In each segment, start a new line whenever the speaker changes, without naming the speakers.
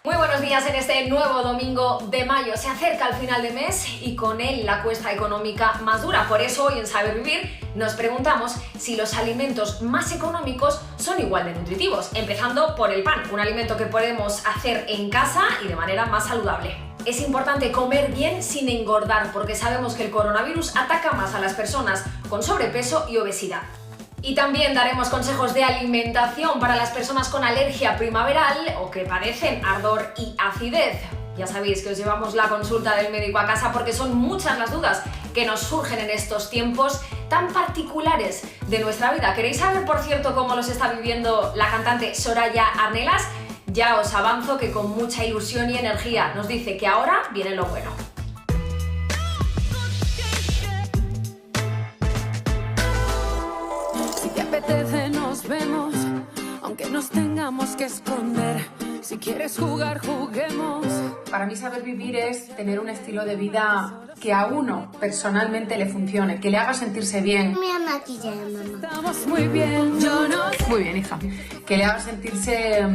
Muy buenos días en este nuevo domingo de mayo. Se acerca el final de mes y con él la cuesta económica más dura. Por eso hoy en Saber Vivir nos preguntamos si los alimentos más económicos son igual de nutritivos. Empezando por el pan, un alimento que podemos hacer en casa y de manera más saludable. Es importante comer bien sin engordar porque sabemos que el coronavirus ataca más a las personas con sobrepeso y obesidad. Y también daremos consejos de alimentación para las personas con alergia primaveral o que padecen ardor y acidez. Ya sabéis que os llevamos la consulta del médico a casa porque son muchas las dudas que nos surgen en estos tiempos tan particulares de nuestra vida. ¿Queréis saber, por cierto, cómo los está viviendo la cantante Soraya Arnelas? Ya os avanzo que con mucha ilusión y energía nos dice que ahora viene lo bueno.
Nos vemos, aunque nos tengamos que esconder. Si quieres jugar, juguemos.
Para mí saber vivir es tener un estilo de vida que a uno personalmente le funcione, que le haga sentirse bien.
Me maquillé, mamá.
Estamos muy bien, yo no.
Muy bien, hija. Que le haga sentirse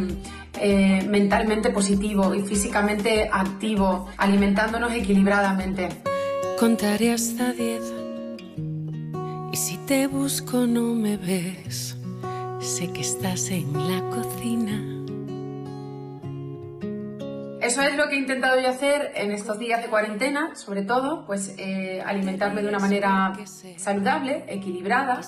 mentalmente positivo y físicamente activo, alimentándonos equilibradamente.
Contaré hasta 10 y si te busco no me ves. Sé que estás en la cocina.
Eso es lo que he intentado yo hacer en estos días de cuarentena, sobre todo, pues alimentarme de una manera saludable, equilibrada,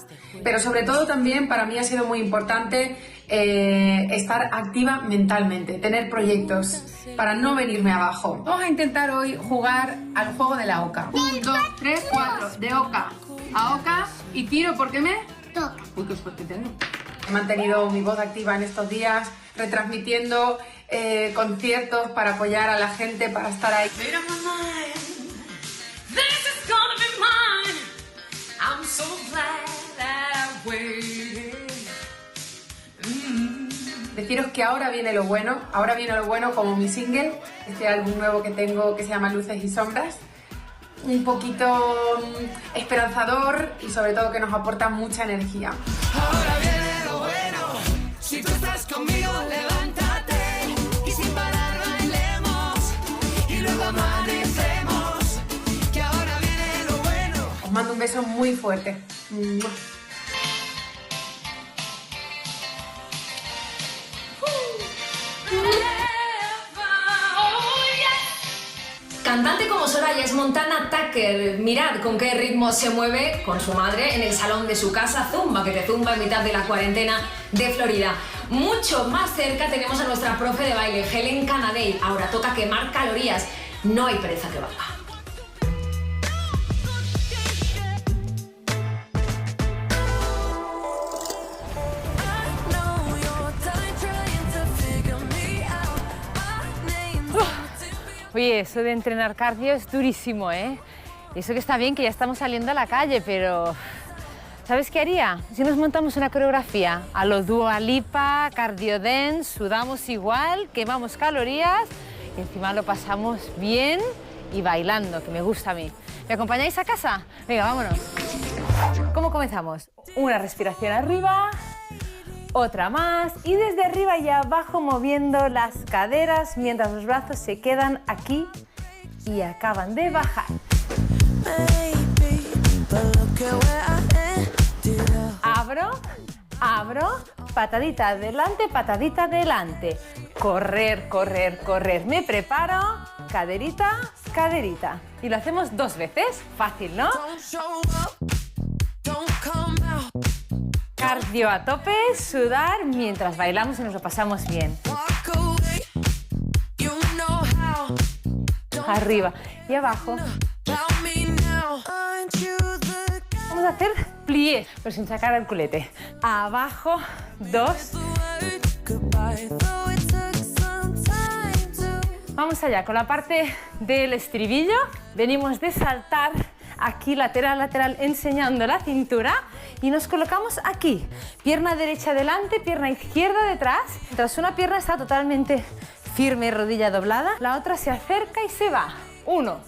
pero sobre todo también para mí ha sido muy importante estar activa mentalmente, tener proyectos para no venirme abajo. Vamos a intentar hoy jugar al juego de la oca. 1, 2, 3, 4, de oca a oca y tiro porque me
Toca.
Uy, qué suerte tengo. He mantenido mi voz activa en estos días, retransmitiendo conciertos para apoyar a la gente, para estar ahí. Deciros que ahora viene lo bueno como mi single, este álbum nuevo que tengo que se llama Luces y Sombras. Un poquito esperanzador y sobre todo que nos aporta mucha energía.
Ahora viene lo bueno. Si tú estás conmigo, levántate y sin parar bailemos y luego amanecemos. Que ahora viene lo bueno.
Os mando un beso muy fuerte.
Cantante como Soraya es Montana Tucker. Mirad con qué ritmo se mueve con su madre en el salón de su casa. Zumba, que te zumba en mitad de la cuarentena de Florida. Mucho más cerca tenemos a nuestra profe de baile, Helen Canadell. Ahora toca quemar calorías. No hay pereza que valga.
Oye, eso de entrenar cardio es durísimo, ¿eh? Y eso que está bien que ya estamos saliendo a la calle, pero ¿sabes qué haría? Si nos montamos una coreografía a lo Dua Lipa, Cardio Dance, sudamos igual, quemamos calorías y encima lo pasamos bien y bailando, que me gusta a mí. ¿Me acompañáis a casa? Venga, vámonos. ¿Cómo comenzamos? Una respiración arriba, otra más y desde arriba y abajo moviendo las caderas mientras los brazos se quedan aquí y acaban de bajar. Abro, abro, patadita adelante. Correr, correr, correr. Me preparo, caderita, caderita. Y lo hacemos 2 veces. Fácil, ¿no? Cardio a tope, sudar mientras bailamos y nos lo pasamos bien. Arriba y abajo. Vamos a hacer pliés, pero sin sacar el culete. Abajo, 2. Vamos allá con la parte del estribillo. Venimos de saltar aquí lateral, lateral, enseñando la cintura y nos colocamos aquí. Pierna derecha delante, pierna izquierda detrás. Mientras una pierna está totalmente firme, rodilla doblada, la otra se acerca y se va. 1,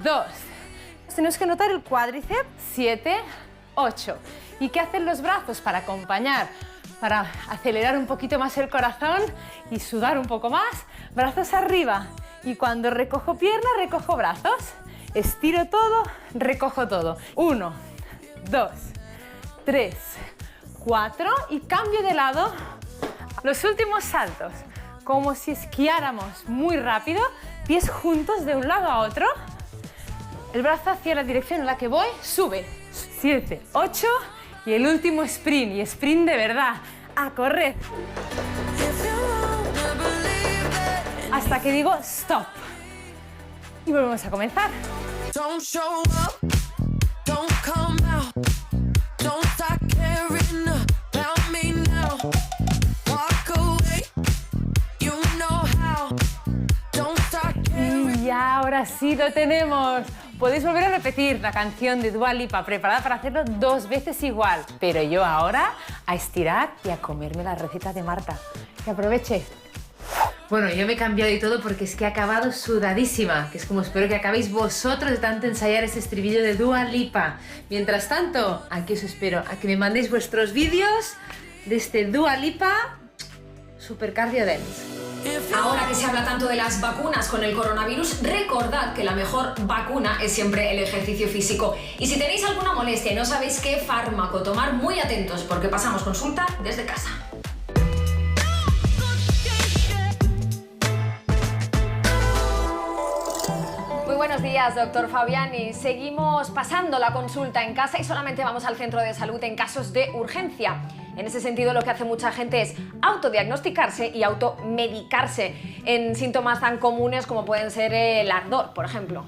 2. Tenemos que notar el cuádriceps. 7, 8. ¿Y qué hacen los brazos para acompañar para acelerar un poquito más el corazón y sudar un poco más. Brazos arriba. Y cuando recojo piernas, recojo brazos. Estiro todo, recojo todo. 1, 2, 3, 4 y cambio de lado. Los últimos saltos, como si esquiáramos muy rápido, pies juntos de un lado a otro. El brazo hacia la dirección en la que voy, sube. 7, 8 y el último sprint, y sprint de verdad. A correr. Hasta que digo stop. Y volvemos a comenzar.
Don't show up, don't come out, don't start caring about me now. Walk away, you know how, don't start caring.
Y ahora sí lo tenemos. Podéis volver a repetir la canción de Dua Lipa, preparada para hacerlo 2 veces igual. Pero yo ahora a estirar y a comerme la receta de Marta. Que aproveche. Bueno, yo me he cambiado y todo porque es que he acabado sudadísima, que es como espero que acabéis vosotros de tanto ensayar ese estribillo de Dua Lipa. Mientras tanto, aquí os espero a que me mandéis vuestros vídeos de este Dua Lipa Super Cardio Dance.
Ahora que se habla tanto de las vacunas con el coronavirus, recordad que la mejor vacuna es siempre el ejercicio físico. Y si tenéis alguna molestia y no sabéis qué fármaco tomar, muy atentos porque pasamos consulta desde casa. Muy buenos días, doctor Fabiani. Seguimos pasando la consulta en casa y solamente vamos al centro de salud en casos de urgencia. En ese sentido, lo que hace mucha gente es autodiagnosticarse y automedicarse en síntomas tan comunes como pueden ser el ardor, por ejemplo.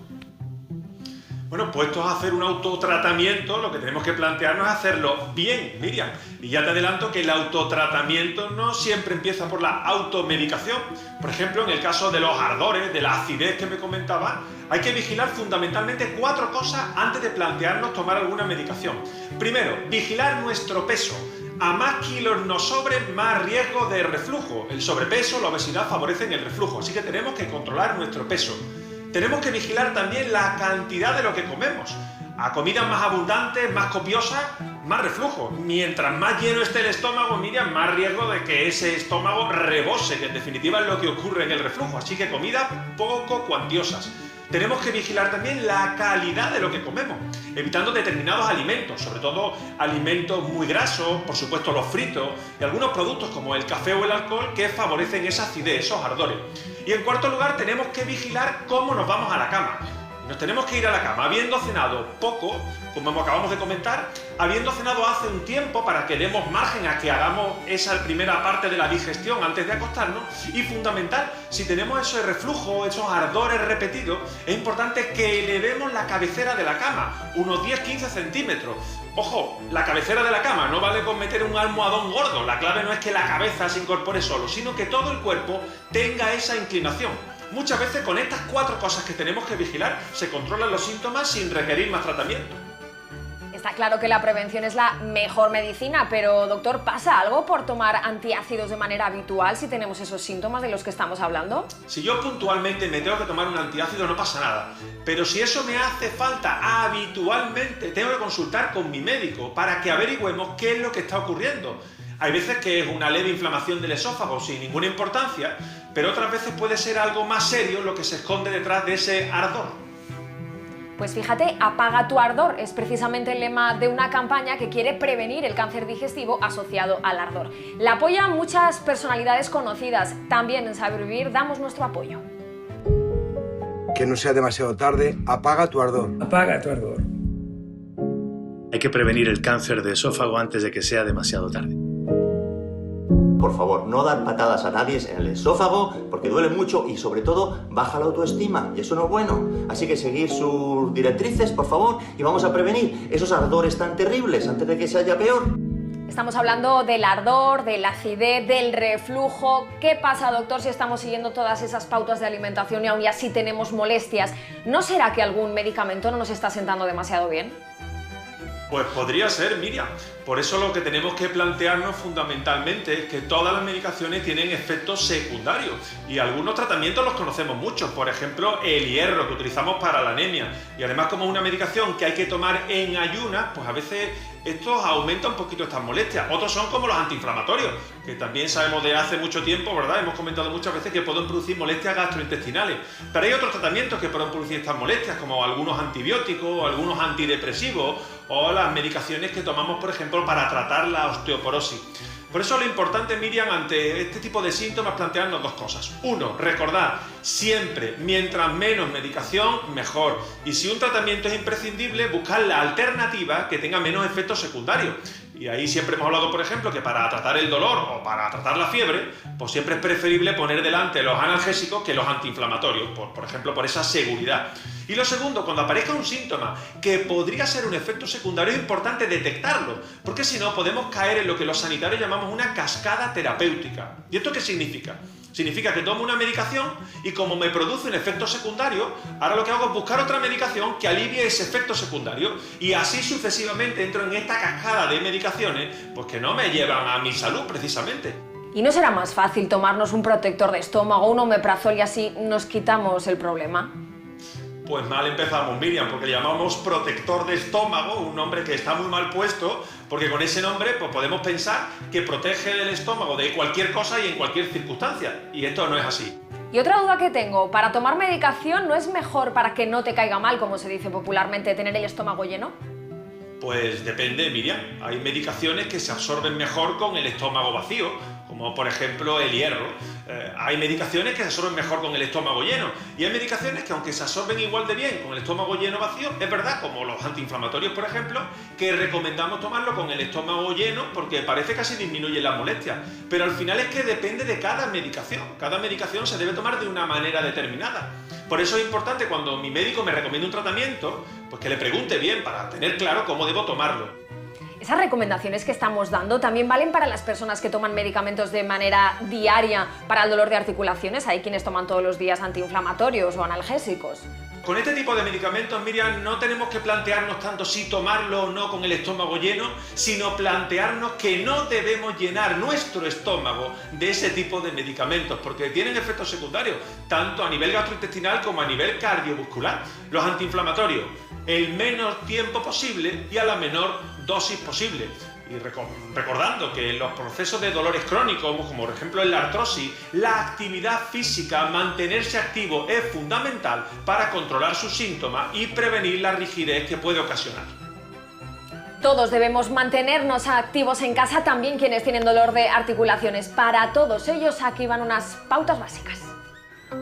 Bueno, puestos a hacer un autotratamiento, lo que tenemos que plantearnos es hacerlo bien, Miriam. Y ya te adelanto que el autotratamiento no siempre empieza por la automedicación. Por ejemplo, en el caso de los ardores, de la acidez que me comentaba, hay que vigilar fundamentalmente 4 cosas antes de plantearnos tomar alguna medicación. Primero, vigilar nuestro peso. A más kilos nos sobren, más riesgo de reflujo. El sobrepeso, la obesidad favorecen el reflujo, así que tenemos que controlar nuestro peso. Tenemos que vigilar también la cantidad de lo que comemos. A comidas más abundantes, más copiosas, más reflujo. Mientras más lleno esté el estómago, Miriam, más riesgo de que ese estómago rebose, que en definitiva es lo que ocurre en el reflujo. Así que comidas poco cuantiosas. Tenemos que vigilar también la calidad de lo que comemos, evitando determinados alimentos, sobre todo alimentos muy grasos, por supuesto los fritos, y algunos productos como el café o el alcohol que favorecen esa acidez, esos ardores. Y en cuarto lugar, tenemos que vigilar cómo nos vamos a la cama. Nos tenemos que ir a la cama habiendo cenado poco, como acabamos de comentar, habiendo cenado hace un tiempo para que demos margen a que hagamos esa primera parte de la digestión antes de acostarnos. Y fundamental, si tenemos ese reflujo, esos ardores repetidos, es importante que elevemos la cabecera de la cama, unos 10-15 centímetros. Ojo, la cabecera de la cama, no vale con meter un almohadón gordo, la clave no es que la cabeza se incorpore solo, sino que todo el cuerpo tenga esa inclinación. Muchas veces con estas 4 cosas que tenemos que vigilar se controlan los síntomas sin requerir más tratamiento.
Está claro que la prevención es la mejor medicina, pero doctor, ¿pasa algo por tomar antiácidos de manera habitual si tenemos esos síntomas de los que estamos hablando?
Si yo puntualmente me tengo que tomar un antiácido no pasa nada, pero si eso me hace falta habitualmente, tengo que consultar con mi médico para que averigüemos qué es lo que está ocurriendo. Hay veces que es una leve inflamación del esófago sin ninguna importancia, pero otras veces puede ser algo más serio lo que se esconde detrás de ese ardor.
Pues fíjate, apaga tu ardor es precisamente el lema de una campaña que quiere prevenir el cáncer digestivo asociado al ardor. La apoyan muchas personalidades conocidas. También en Saber Vivir damos nuestro apoyo.
Que no sea demasiado tarde, apaga tu ardor.
Apaga tu ardor.
Hay que prevenir el cáncer de esófago antes de que sea demasiado tarde.
Por favor, no dar patadas a nadie en el esófago porque duele mucho y sobre todo baja la autoestima y eso no es bueno. Así que seguir sus directrices, por favor, y vamos a prevenir esos ardores tan terribles antes de que se haya peor.
Estamos hablando del ardor, de la acidez, del reflujo. ¿Qué pasa, doctor, si estamos siguiendo todas esas pautas de alimentación y aún así tenemos molestias? ¿No será que algún medicamento no nos está sentando demasiado bien?
Pues podría ser, Miriam. Por eso lo que tenemos que plantearnos fundamentalmente es que todas las medicaciones tienen efectos secundarios y algunos tratamientos los conocemos mucho. Por ejemplo, el hierro que utilizamos para la anemia. Y además, como es una medicación que hay que tomar en ayunas, pues a veces esto aumenta un poquito estas molestias. Otros son como los antiinflamatorios, que también sabemos de hace mucho tiempo, ¿verdad? Hemos comentado muchas veces que pueden producir molestias gastrointestinales. Pero hay otros tratamientos que pueden producir estas molestias, como algunos antibióticos, algunos antidepresivos o las medicaciones que tomamos, por ejemplo, para tratar la osteoporosis. Por eso lo importante, Miriam, ante este tipo de síntomas, plantearnos dos cosas. Uno, recordar siempre, mientras menos medicación, mejor. Y si un tratamiento es imprescindible, buscar la alternativa que tenga menos efectos secundarios. Y ahí siempre hemos hablado, por ejemplo, que para tratar el dolor o para tratar la fiebre, pues siempre es preferible poner delante los analgésicos que los antiinflamatorios, por ejemplo, por esa seguridad. Y lo segundo, cuando aparezca un síntoma que podría ser un efecto secundario, es importante detectarlo, porque si no podemos caer en lo que los sanitarios llamamos una cascada terapéutica. ¿Y esto qué significa? Significa que tomo una medicación y como me produce un efecto secundario, ahora lo que hago es buscar otra medicación que alivie ese efecto secundario y así sucesivamente entro en esta cascada de medicaciones pues que no me llevan a mi salud precisamente.
¿Y no será más fácil tomarnos un protector de estómago, un omeprazol y así nos quitamos el problema?
Pues mal empezamos, Miriam, porque le llamamos protector de estómago, un nombre que está muy mal puesto, porque con ese nombre pues podemos pensar que protege el estómago de cualquier cosa y en cualquier circunstancia, y esto no es así.
Y otra duda que tengo, ¿para tomar medicación no es mejor para que no te caiga mal, como se dice popularmente, tener el estómago lleno?
Pues depende, Miriam. Hay medicaciones que se absorben mejor con el estómago vacío, como por ejemplo el hierro. Hay medicaciones que se absorben mejor con el estómago lleno. Y hay medicaciones que aunque se absorben igual de bien con el estómago lleno vacío, es verdad, como los antiinflamatorios, por ejemplo, que recomendamos tomarlo con el estómago lleno porque parece que así disminuye la molestia. Pero al final es que depende de cada medicación. Cada medicación se debe tomar de una manera determinada. Por eso es importante cuando mi médico me recomienda un tratamiento, pues que le pregunte bien para tener claro cómo debo tomarlo.
Esas recomendaciones que estamos dando también valen para las personas que toman medicamentos de manera diaria para el dolor de articulaciones. Hay quienes toman todos los días antiinflamatorios o analgésicos.
Con este tipo de medicamentos, Miriam, no tenemos que plantearnos tanto si tomarlo o no con el estómago lleno, sino plantearnos que no debemos llenar nuestro estómago de ese tipo de medicamentos, porque tienen efectos secundarios, tanto a nivel gastrointestinal como a nivel cardiovascular. Los antiinflamatorios, el menos tiempo posible y a la menor dosis posible. Y recordando que en los procesos de dolores crónicos, como por ejemplo en la artrosis, la actividad física, mantenerse activo es fundamental para controlar sus síntomas y prevenir la rigidez que puede ocasionar.
Todos debemos mantenernos activos en casa, también quienes tienen dolor de articulaciones. Para todos ellos aquí van unas pautas básicas.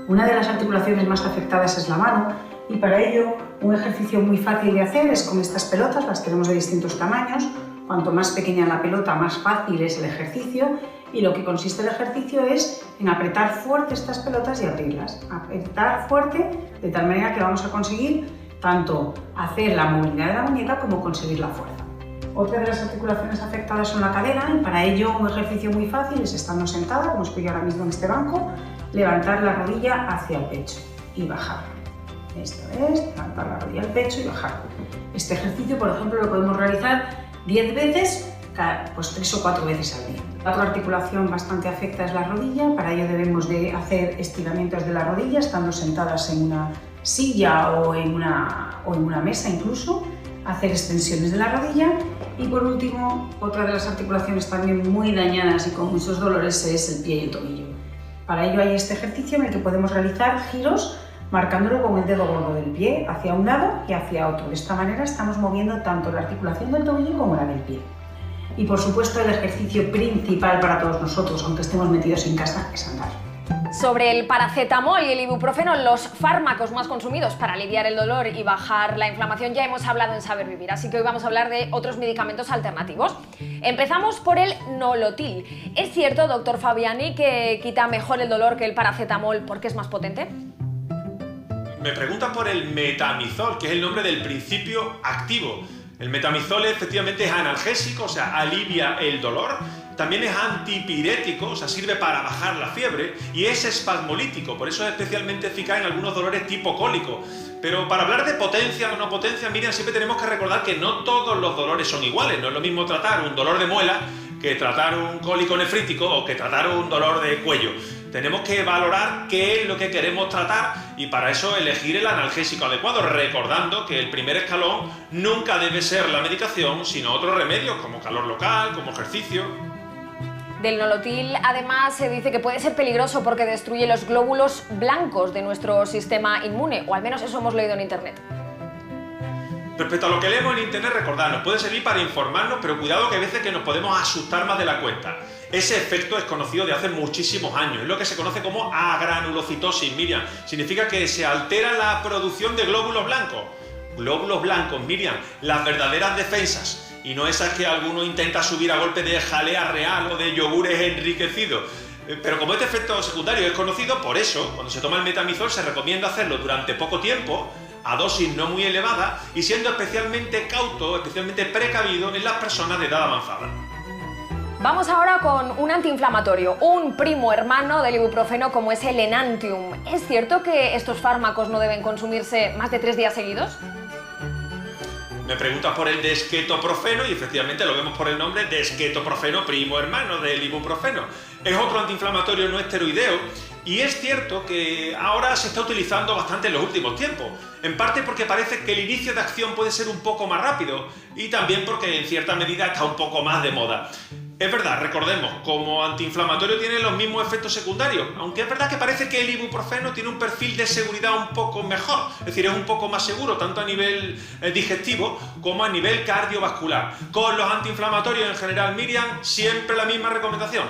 Una de las articulaciones más afectadas es la mano y para ello un ejercicio muy fácil de hacer es con estas pelotas, las tenemos de distintos tamaños. Cuanto más pequeña la pelota, más fácil es el ejercicio y lo que consiste el ejercicio es en apretar fuerte estas pelotas y abrirlas. Apretar fuerte de tal manera que vamos a conseguir tanto hacer la movilidad de la muñeca como conseguir la fuerza. Otra de las articulaciones afectadas son la cadera y para ello un ejercicio muy fácil es estando sentada, como estoy ahora mismo en este banco, levantar la rodilla hacia el pecho y bajar. Esto es, levantar la rodilla al pecho y bajar. Este ejercicio, por ejemplo, lo podemos realizar 10 veces, pues 3 o 4 veces al día. La otra articulación bastante afecta es la rodilla, para ello debemos de hacer estiramientos de la rodilla estando sentadas en una silla o en una mesa incluso, hacer extensiones de la rodilla y por último, otra de las articulaciones también muy dañadas y con muchos dolores es el pie y el tobillo. Para ello hay este ejercicio en el que podemos realizar giros marcándolo con el dedo gordo del pie hacia un lado y hacia otro. De esta manera estamos moviendo tanto la articulación del tobillo como la del pie. Y por supuesto el ejercicio principal para todos nosotros, aunque estemos metidos en casa, es andar.
Sobre el paracetamol y el ibuprofeno, los fármacos más consumidos para aliviar el dolor y bajar la inflamación, ya hemos hablado en Saber Vivir, así que hoy vamos a hablar de otros medicamentos alternativos. Empezamos por el nolotil. ¿Es cierto, doctor Fabiani, que quita mejor el dolor que el paracetamol porque es más potente?
Me preguntan por el metamizol, que es el nombre del principio activo. El metamizol efectivamente es analgésico, o sea, alivia el dolor, También es antipirético, o sea, sirve para bajar la fiebre, y es espasmolítico, por eso es especialmente eficaz en algunos dolores tipo cólico. Pero para hablar de potencia o no potencia, Miriam, siempre tenemos que recordar que no todos los dolores son iguales. No es lo mismo tratar un dolor de muela que tratar un cólico nefrítico o que tratar un dolor de cuello. Tenemos que valorar qué es lo que queremos tratar y para eso elegir el analgésico adecuado, recordando que el primer escalón nunca debe ser la medicación, sino otros remedios como calor local, como ejercicio.
Del nolotil, además, se dice que puede ser peligroso porque destruye los glóbulos blancos de nuestro sistema inmune, o al menos eso hemos leído en internet.
Respecto a lo que leemos en internet, recordad, nos puede servir para informarnos, pero cuidado que hay veces que nos podemos asustar más de la cuenta. Ese efecto es conocido de hace muchísimos años, es lo que se conoce como agranulocitosis, Miriam. Significa que se altera la producción de glóbulos blancos. Glóbulos blancos, Miriam, las verdaderas defensas. Y no esas que alguno intenta subir a golpe de jalea real o de yogures enriquecidos. Pero como este efecto secundario es conocido, por eso, cuando se toma el metamizol se recomienda hacerlo durante poco tiempo, a dosis no muy elevada y siendo especialmente cauto, especialmente precavido en las personas de edad avanzada.
Vamos ahora con un antiinflamatorio, un primo hermano del ibuprofeno como es el Enantium. ¿Es cierto que estos fármacos no deben consumirse más de 3 días seguidos?
Me preguntas por el desquetoprofeno y efectivamente lo vemos por el nombre desquetoprofeno, primo hermano del ibuprofeno. Es otro antiinflamatorio no esteroideo y es cierto que ahora se está utilizando bastante en los últimos tiempos, en parte porque parece que el inicio de acción puede ser un poco más rápido y también porque en cierta medida está un poco más de moda. Es verdad, recordemos, como antiinflamatorio tiene los mismos efectos secundarios, aunque es verdad que parece que el ibuprofeno tiene un perfil de seguridad un poco mejor, es decir, es un poco más seguro, tanto a nivel digestivo como a nivel cardiovascular. Con los antiinflamatorios en general, Miriam, siempre la misma recomendación,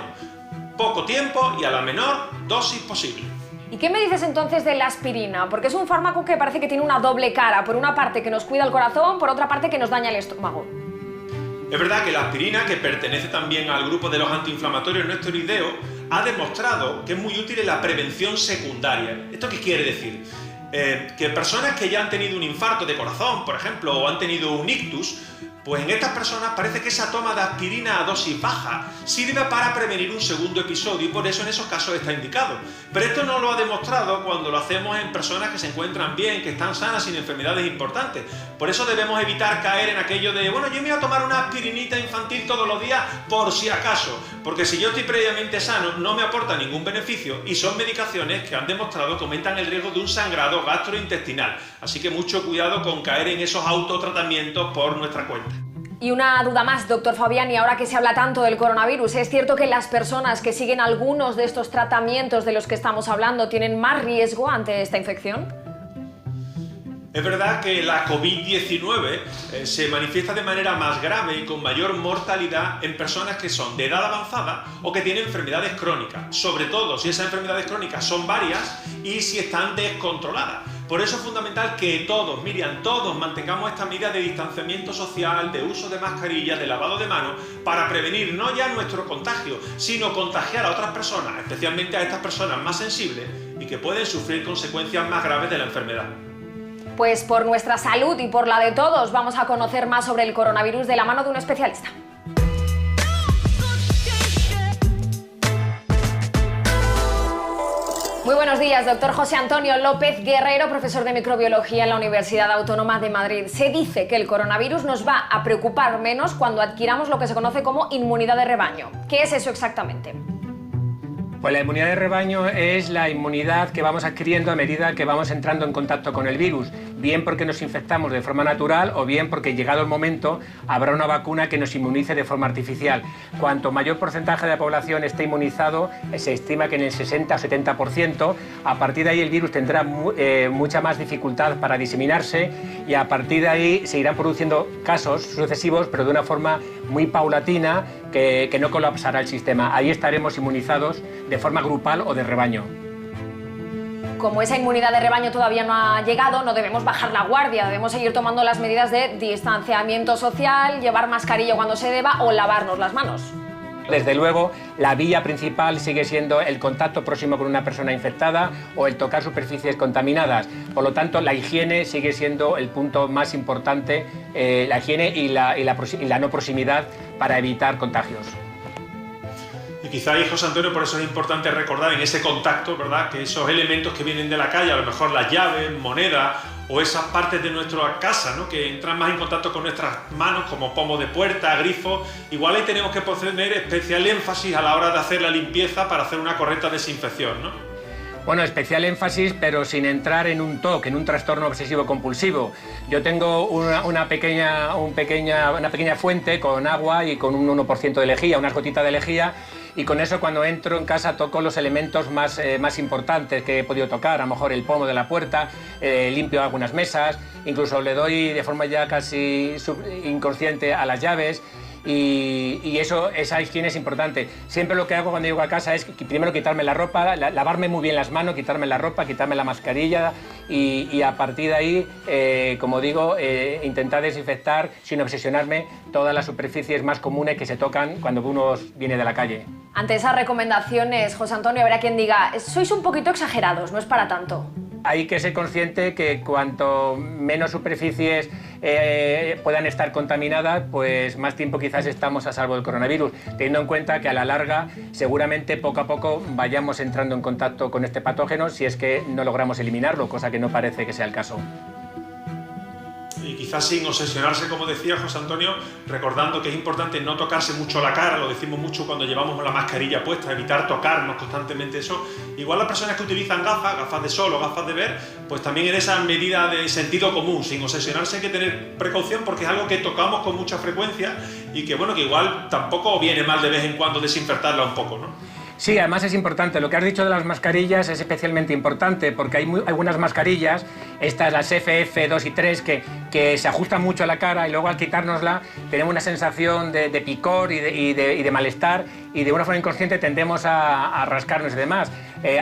poco tiempo y a la menor dosis posible.
¿Y qué me dices entonces de la aspirina? Porque es un fármaco que parece que tiene una doble cara, por una parte que nos cuida el corazón, por otra parte que nos daña el estómago.
Es verdad que la aspirina, que pertenece también al grupo de los antiinflamatorios no esteroideos, ha demostrado que es muy útil en la prevención secundaria. ¿Esto qué quiere decir? Que personas que ya han tenido un infarto de corazón, por ejemplo, o han tenido un ictus, pues en estas personas parece que esa toma de aspirina a dosis baja sirve para prevenir un segundo episodio y por eso en esos casos está indicado. Pero esto no lo ha demostrado cuando lo hacemos en personas que se encuentran bien, que están sanas, sin enfermedades importantes. Por eso debemos evitar caer en aquello de, bueno, yo me voy a tomar una aspirinita infantil todos los días por si acaso, porque si yo estoy previamente sano no me aporta ningún beneficio y son medicaciones que han demostrado que aumentan el riesgo de un sangrado gastrointestinal. Así que mucho cuidado con caer en esos autotratamientos por nuestra cuenta.
Y una duda más, doctor Fabiani, ahora que se habla tanto del coronavirus, ¿es cierto que las personas que siguen algunos de estos tratamientos de los que estamos hablando tienen más riesgo ante esta infección?
Es verdad que la COVID-19 se manifiesta de manera más grave y con mayor mortalidad en personas que son de edad avanzada o que tienen enfermedades crónicas, sobre todo si esas enfermedades crónicas son varias y si están descontroladas. Por eso es fundamental que todos, Miriam, todos mantengamos estas medidas de distanciamiento social, de uso de mascarillas, de lavado de manos, para prevenir no ya nuestro contagio, sino contagiar a otras personas, especialmente a estas personas más sensibles y que pueden sufrir consecuencias más graves de la enfermedad.
Pues por nuestra salud y por la de todos, vamos a conocer más sobre el coronavirus de la mano de un especialista. Muy buenos días, doctor José Antonio López Guerrero, profesor de microbiología en la Universidad Autónoma de Madrid. Se dice que el coronavirus nos va a preocupar menos cuando adquiramos lo que se conoce como inmunidad de rebaño. ¿Qué es eso exactamente?
Pues la inmunidad de rebaño es la inmunidad que vamos adquiriendo a medida que vamos entrando en contacto con el virus, bien porque nos infectamos de forma natural o bien porque llegado el momento habrá una vacuna que nos inmunice de forma artificial. Cuanto mayor porcentaje de la población esté inmunizado, se estima que en el 60 o 70%, a partir de ahí el virus tendrá mucha más dificultad para diseminarse y a partir de ahí se irán produciendo casos sucesivos, pero de una forma muy paulatina que no colapsará el sistema. Ahí estaremos inmunizados de forma grupal o de rebaño.
Como esa inmunidad de rebaño todavía no ha llegado, no debemos bajar la guardia, debemos seguir tomando las medidas de distanciamiento social, llevar mascarilla cuando se deba o lavarnos las manos.
Desde luego, la vía principal sigue siendo el contacto próximo con una persona infectada o el tocar superficies contaminadas. Por lo tanto, la higiene sigue siendo el punto más importante, la higiene y la no proximidad para evitar contagios.
Y quizá ahí, José Antonio, por eso es importante recordar en ese contacto, ¿verdad?, que esos elementos que vienen de la calle, a lo mejor las llaves, monedas o esas partes de nuestra casa, ¿no?, que entran más en contacto con nuestras manos, como pomos de puerta, grifos, igual ahí tenemos que poner especial énfasis a la hora de hacer la limpieza para hacer una correcta desinfección, ¿no?
Bueno, especial énfasis, pero sin entrar en un TOC, en un trastorno obsesivo-compulsivo. Yo tengo una pequeña fuente con agua y con un 1% de lejía, unas gotitas de lejía, y con eso cuando entro en casa toco los elementos más importantes que he podido tocar, a lo mejor el pomo de la puerta, limpio algunas mesas, incluso le doy de forma ya casi inconsciente a las llaves. Y esa higiene es importante. Siempre lo que hago cuando llego a casa es primero quitarme la ropa, lavarme muy bien las manos, quitarme la ropa, quitarme la mascarilla y a partir de ahí, como digo, intentar desinfectar sin obsesionarme todas las superficies más comunes que se tocan cuando uno viene de la calle.
Ante esas recomendaciones, José Antonio, habrá quien diga, sois un poquito exagerados, no es para tanto.
Hay que ser consciente que cuanto menos superficies puedan estar contaminadas, pues más tiempo quizás estamos a salvo del coronavirus, teniendo en cuenta que a la larga seguramente poco a poco vayamos entrando en contacto con este patógeno si es que no logramos eliminarlo, cosa que no parece que sea el caso.
Y quizás sin obsesionarse, como decía José Antonio, recordando que es importante no tocarse mucho la cara, lo decimos mucho cuando llevamos la mascarilla puesta, evitar tocarnos constantemente eso. Igual las personas que utilizan gafas de sol o gafas de ver, pues también en esa medida de sentido común, sin obsesionarse hay que tener precaución porque es algo que tocamos con mucha frecuencia y que bueno, que igual tampoco viene mal de vez en cuando desinfectarla un poco, ¿no?
Sí, además es importante. Lo que has dicho de las mascarillas es especialmente importante porque hay algunas mascarillas, estas las FF2 y 3, que se ajustan mucho a la cara y luego al quitárnosla tenemos una sensación de picor y de malestar y de una forma inconsciente tendemos a rascarnos y demás.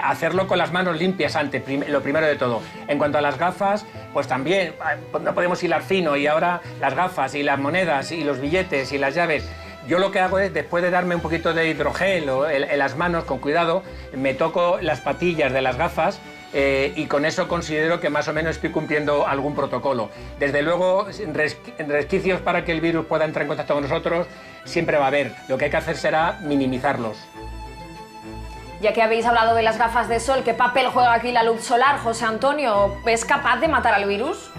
Hacerlo con las manos limpias antes, lo primero de todo. En cuanto a las gafas, pues también no podemos hilar fino y ahora las gafas y las monedas y los billetes y las llaves. Yo lo que hago es, después de darme un poquito de hidrogel en las manos, con cuidado, me toco las patillas de las gafas y con eso considero que más o menos estoy cumpliendo algún protocolo. Desde luego, resquicios para que el virus pueda entrar en contacto con nosotros siempre va a haber. Lo que hay que hacer será minimizarlos.
Ya que habéis hablado de las gafas de sol, ¿qué papel juega aquí la luz solar, José Antonio? ¿Es capaz de matar al virus?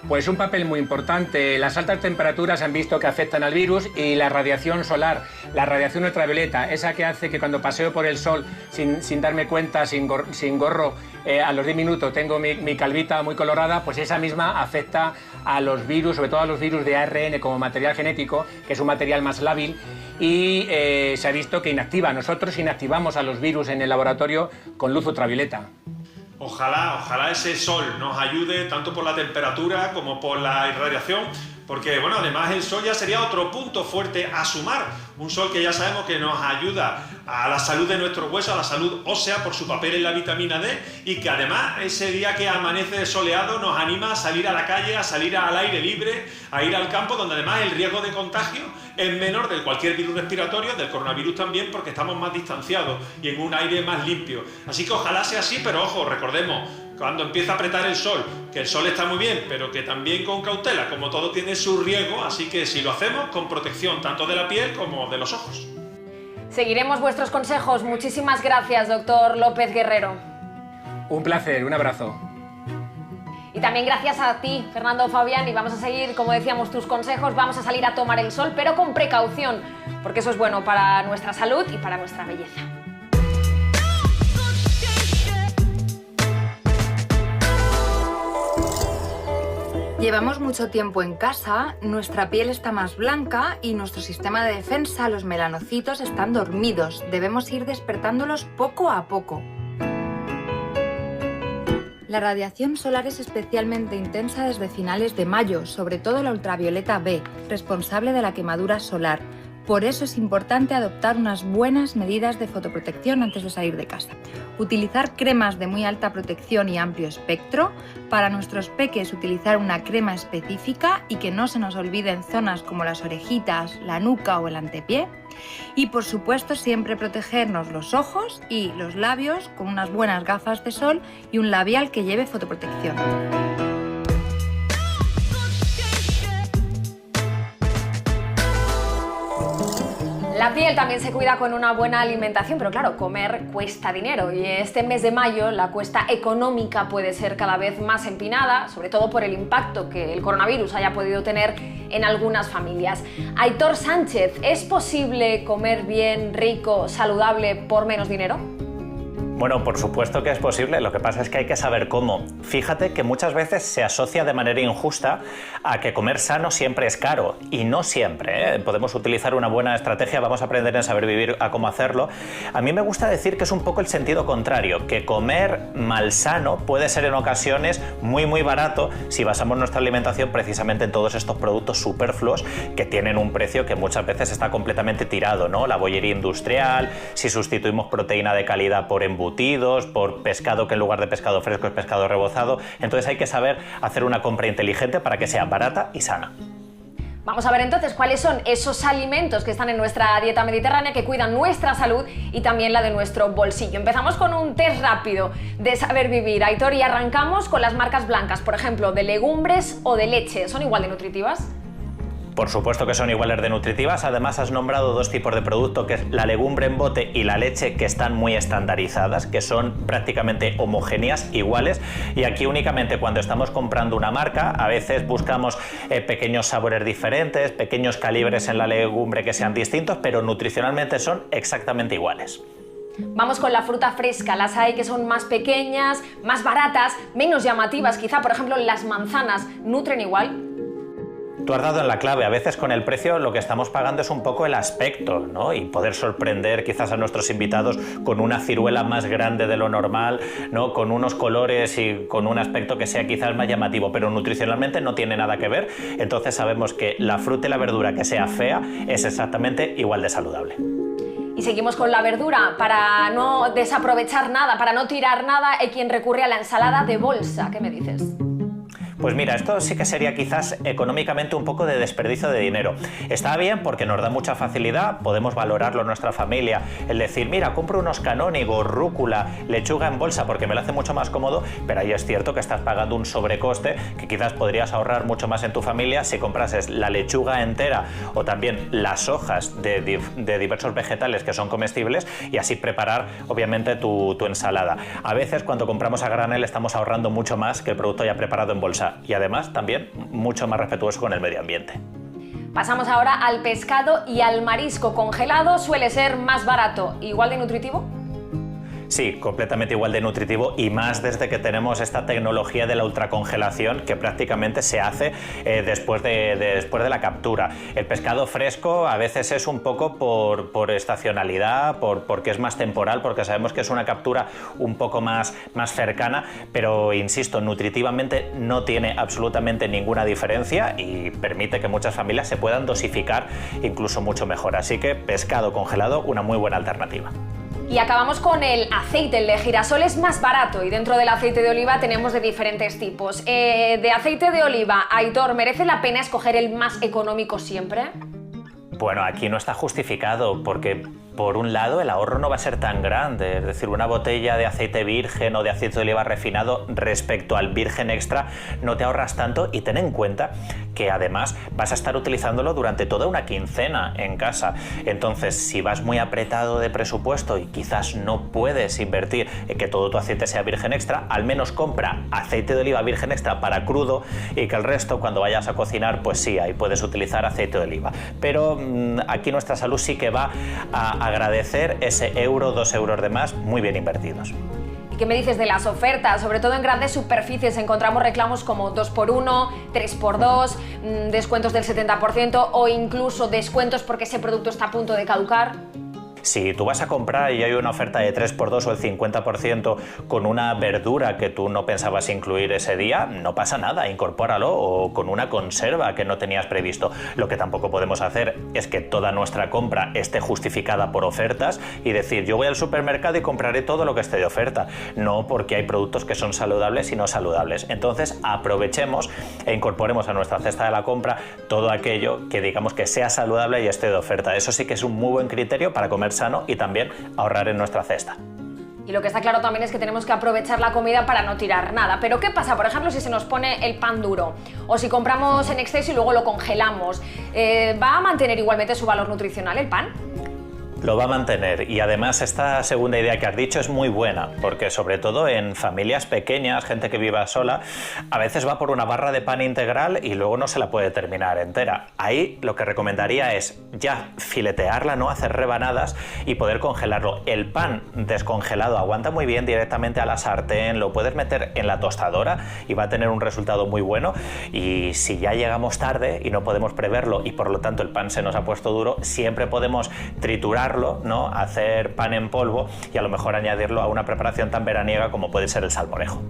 Pues un papel muy importante. Las altas temperaturas han visto que afectan al virus y la radiación solar, la radiación ultravioleta, esa que hace que cuando paseo por el sol sin darme cuenta, sin gorro, a los 10 minutos tengo mi calvita muy colorada, pues esa misma afecta a los virus, sobre todo a los virus de ARN como material genético, que es un material más lábil y se ha visto que inactiva. Nosotros inactivamos a los virus en el laboratorio con luz ultravioleta.
Ojalá ese sol nos ayude tanto por la temperatura como por la irradiación, porque bueno, además el sol ya sería otro punto fuerte a sumar, un sol que ya sabemos que nos ayuda a la salud de nuestros huesos, a la salud ósea por su papel en la vitamina D y que además ese día que amanece soleado nos anima a salir a la calle, a salir al aire libre, a ir al campo, donde además el riesgo de contagio es menor de cualquier virus respiratorio, del coronavirus también, porque estamos más distanciados y en un aire más limpio. Así que ojalá sea así, pero ojo, recordemos, cuando empieza a apretar el sol, que el sol está muy bien, pero que también con cautela, como todo tiene su riesgo, así que si lo hacemos con protección tanto de la piel como de los ojos.
Seguiremos vuestros consejos. Muchísimas gracias, doctor López Guerrero.
Un placer, un abrazo.
Y también gracias a ti, Fernando Fabián, y vamos a seguir, como decíamos, tus consejos, vamos a salir a tomar el sol, pero con precaución, porque eso es bueno para nuestra salud y para nuestra belleza.
Llevamos mucho tiempo en casa, nuestra piel está más blanca y nuestro sistema de defensa, los melanocitos, están dormidos. Debemos ir despertándolos poco a poco. La radiación solar es especialmente intensa desde finales de mayo, sobre todo la ultravioleta B, responsable de la quemadura solar. Por eso es importante adoptar unas buenas medidas de fotoprotección antes de salir de casa. Utilizar cremas de muy alta protección y amplio espectro. Para nuestros peques, utilizar una crema específica y que no se nos olviden zonas como las orejitas, la nuca o el antepié. Y por supuesto siempre protegernos los ojos y los labios con unas buenas gafas de sol y un labial que lleve fotoprotección.
La piel también se cuida con una buena alimentación, pero claro, comer cuesta dinero y este mes de mayo la cuesta económica puede ser cada vez más empinada, sobre todo por el impacto que el coronavirus haya podido tener en algunas familias. Aitor Sánchez, ¿es posible comer bien, rico, saludable por menos dinero?
Bueno, por supuesto que es posible, lo que pasa es que hay que saber cómo. Fíjate que muchas veces se asocia de manera injusta a que comer sano siempre es caro, y no siempre, ¿eh? Podemos utilizar una buena estrategia, vamos a aprender en Saber Vivir a cómo hacerlo. A mí me gusta decir que es un poco el sentido contrario, que comer malsano puede ser en ocasiones muy barato si basamos nuestra alimentación precisamente en todos estos productos superfluos que tienen un precio que muchas veces está completamente tirado, ¿no? La bollería industrial, si sustituimos proteína de calidad por embutidos, por pescado que en lugar de pescado fresco es pescado rebozado. Entonces hay que saber hacer una compra inteligente para que sea barata y sana.
Vamos a ver entonces cuáles son esos alimentos que están en nuestra dieta mediterránea que cuidan nuestra salud y también la de nuestro bolsillo. Empezamos con un test rápido de Saber Vivir, Aitor, y arrancamos con las marcas blancas, por ejemplo, de legumbres o de leche. ¿Son igual de nutritivas?
Por supuesto que son iguales de nutritivas. Además has nombrado dos tipos de producto, que es la legumbre en bote y la leche, que están muy estandarizadas, que son prácticamente homogéneas, iguales, y aquí únicamente cuando estamos comprando una marca a veces buscamos pequeños sabores diferentes, pequeños calibres en la legumbre que sean distintos, pero nutricionalmente son exactamente iguales.
Vamos con la fruta fresca. Las hay que son más pequeñas, más baratas, menos llamativas, quizá por ejemplo las manzanas. ¿Nutren igual?
Tú has dado en la clave. A veces con el precio lo que estamos pagando es un poco el aspecto, ¿no? Y poder sorprender quizás a nuestros invitados con una ciruela más grande de lo normal, ¿no? Con unos colores y con un aspecto que sea quizás más llamativo, pero nutricionalmente no tiene nada que ver. Entonces sabemos que la fruta y la verdura que sea fea es exactamente igual de saludable.
Y seguimos con la verdura. Para no desaprovechar nada, para no tirar nada, hay quien recurre a la ensalada de bolsa. ¿Qué me dices?
Pues mira, esto sí que sería quizás económicamente un poco de desperdicio de dinero. Está bien porque nos da mucha facilidad, podemos valorarlo en nuestra familia, el decir, mira, compro unos canónigos, rúcula, lechuga en bolsa porque me lo hace mucho más cómodo, pero ahí es cierto que estás pagando un sobrecoste que quizás podrías ahorrar mucho más en tu familia si comprases la lechuga entera o también las hojas de diversos vegetales que son comestibles y así preparar obviamente tu ensalada. A veces cuando compramos a granel estamos ahorrando mucho más que el producto ya preparado en bolsa. Y además también mucho más respetuoso con el medio ambiente.
Pasamos ahora al pescado y al marisco. Congelado suele ser más barato, ¿igual de nutritivo?
Sí, completamente igual de nutritivo, y más desde que tenemos esta tecnología de la ultracongelación que prácticamente se hace después de la captura. El pescado fresco a veces es un poco por estacionalidad, porque es más temporal, porque sabemos que es una captura un poco más cercana, pero insisto, nutritivamente no tiene absolutamente ninguna diferencia y permite que muchas familias se puedan dosificar incluso mucho mejor. Así que pescado congelado, una muy buena alternativa.
Y acabamos con el aceite. El de girasol es más barato y dentro del aceite de oliva tenemos de diferentes tipos. De aceite de oliva, Aitor, ¿merece la pena escoger el más económico siempre?
Bueno, aquí no está justificado porque por un lado el ahorro no va a ser tan grande, es decir, una botella de aceite virgen o de aceite de oliva refinado respecto al virgen extra no te ahorras tanto, y ten en cuenta que además vas a estar utilizándolo durante toda una quincena en casa. Entonces, si vas muy apretado de presupuesto y quizás no puedes invertir en que todo tu aceite sea virgen extra, al menos compra aceite de oliva virgen extra para crudo y que el resto cuando vayas a cocinar, pues sí, ahí puedes utilizar aceite de oliva. Pero aquí nuestra salud sí que va a agradecer ese euro, 2 euros de más muy bien invertidos.
¿Y qué me dices de las ofertas? Sobre todo en grandes superficies encontramos reclamos como 2x1, 3x2, descuentos del 70% o incluso descuentos porque ese producto está a punto de caducar.
Si tú vas a comprar y hay una oferta de 3x2 o el 50% con una verdura que tú no pensabas incluir ese día, no pasa nada, incorpóralo, o con una conserva que no tenías previsto. Lo que tampoco podemos hacer es que toda nuestra compra esté justificada por ofertas y decir, yo voy al supermercado y compraré todo lo que esté de oferta. No, porque hay productos que son saludables y no saludables. Entonces aprovechemos e incorporemos a nuestra cesta de la compra todo aquello que digamos que sea saludable y esté de oferta. Eso sí que es un muy buen criterio para comer sano y también ahorrar en nuestra cesta.
Y lo que está claro también es que tenemos que aprovechar la comida para no tirar nada. Pero ¿qué pasa, por ejemplo, si se nos pone el pan duro? O si compramos en exceso y luego lo congelamos. ¿Va a mantener igualmente su valor nutricional el pan?
lo va a mantener. Y además esta segunda idea que has dicho es muy buena, porque sobre todo en familias pequeñas, gente que viva sola, a veces va por una barra de pan integral y luego no se la puede terminar entera. Ahí lo que recomendaría es ya filetearla, ¿no? Hacer rebanadas y poder congelarlo. El pan descongelado aguanta muy bien directamente a la sartén, lo puedes meter en la tostadora y va a tener un resultado muy bueno. Y si ya llegamos tarde y no podemos preverlo y por lo tanto el pan se nos ha puesto duro, siempre podemos triturarlo, ¿no? Hacer pan en polvo y a lo mejor añadirlo a una preparación tan veraniega como puede ser el salmorejo.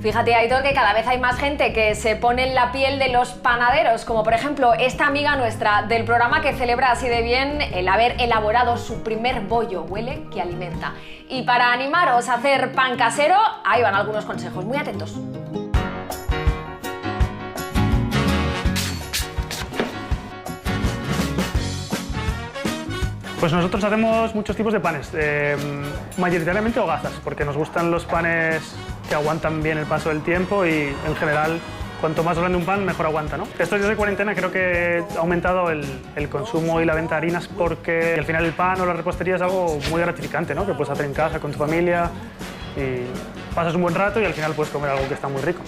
Fíjate, Aitor, que cada vez hay más gente que se pone en la piel de los panaderos, como por ejemplo esta amiga nuestra del programa que celebra así de bien el haber elaborado su primer bollo. Huele que alimenta. Y para animaros a hacer pan casero, ahí van algunos consejos. Muy atentos.
Pues nosotros hacemos muchos tipos de panes, mayoritariamente hogazas, porque nos gustan los panes que aguantan bien el paso del tiempo y en general cuanto más grande un pan mejor aguanta, ¿no? Estos días de cuarentena creo que ha aumentado el consumo y la venta de harinas porque al final el pan o la repostería es algo muy gratificante, ¿no? Que puedes hacer en casa con tu familia y pasas un buen rato y al final puedes comer algo que está muy rico.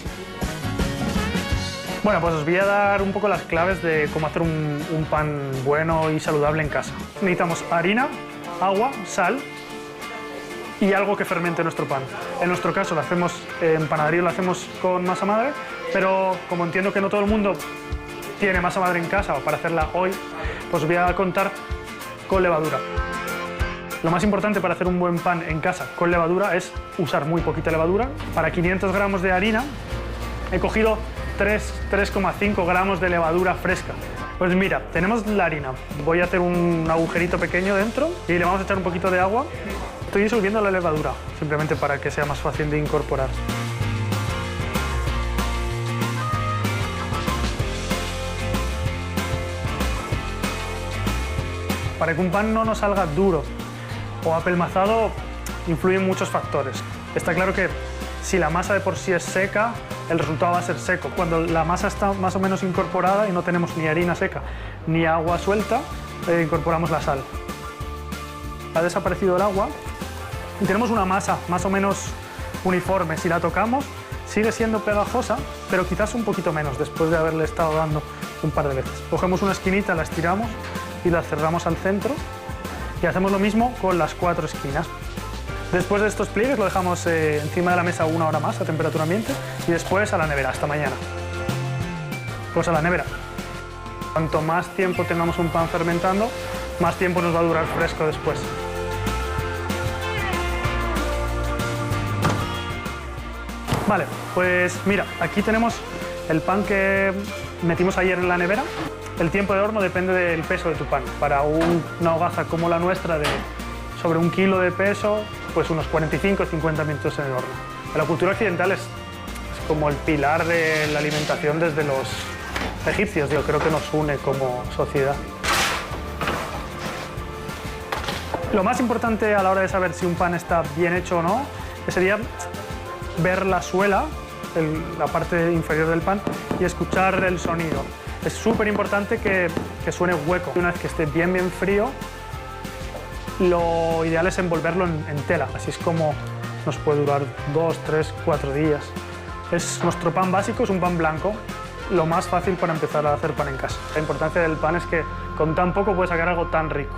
Bueno, pues os voy a dar un poco las claves de cómo hacer un pan bueno y saludable en casa. Necesitamos harina, agua, sal y algo que fermente nuestro pan. En nuestro caso, lo hacemos en panadería, lo hacemos con masa madre, pero como entiendo que no todo el mundo tiene masa madre en casa o para hacerla hoy, pues os voy a contar con levadura. Lo más importante para hacer un buen pan en casa con levadura es usar muy poquita levadura. Para 500 gramos de harina he cogido 3,5 gramos de levadura fresca. Pues mira, tenemos la harina. Voy a hacer un agujerito pequeño dentro y le vamos a echar un poquito de agua. Estoy disolviendo la levadura, simplemente para que sea más fácil de incorporar. Para que un pan no nos salga duro o apelmazado, influyen muchos factores. Está claro que si la masa de por sí es seca, el resultado va a ser seco. Cuando la masa está más o menos incorporada y no tenemos ni harina seca ni agua suelta, incorporamos la sal. Ha desaparecido el agua y tenemos una masa más o menos uniforme. Si la tocamos, sigue siendo pegajosa, pero quizás un poquito menos después de haberle estado dando un par de veces. Cogemos una esquinita, la estiramos y la cerramos al centro y hacemos lo mismo con las 4 esquinas. Después de estos pliegues lo dejamos encima de la mesa 1 hora más a temperatura ambiente y después a la nevera, hasta mañana. Pues a la nevera. Cuanto más tiempo tengamos un pan fermentando, más tiempo nos va a durar fresco después. Vale, pues mira, aquí tenemos el pan que metimos ayer en la nevera. El tiempo de horno depende del peso de tu pan. Para una hogaza como la nuestra de sobre 1 kilo de peso, pues unos 45-50 minutos en el horno. La cultura occidental es como el pilar de la alimentación desde los egipcios. Yo creo que nos une como sociedad. Lo más importante a la hora de saber si un pan está bien hecho o no sería ver la suela, la parte inferior del pan, y escuchar el sonido. Es súper importante que suene hueco. Una vez que esté bien frío, lo ideal es envolverlo en tela. Así es como nos puede durar 2, 3, 4 días. Es nuestro pan básico, es un pan blanco, lo más fácil para empezar a hacer pan en casa. La importancia del pan es que con tan poco puedes sacar algo tan rico.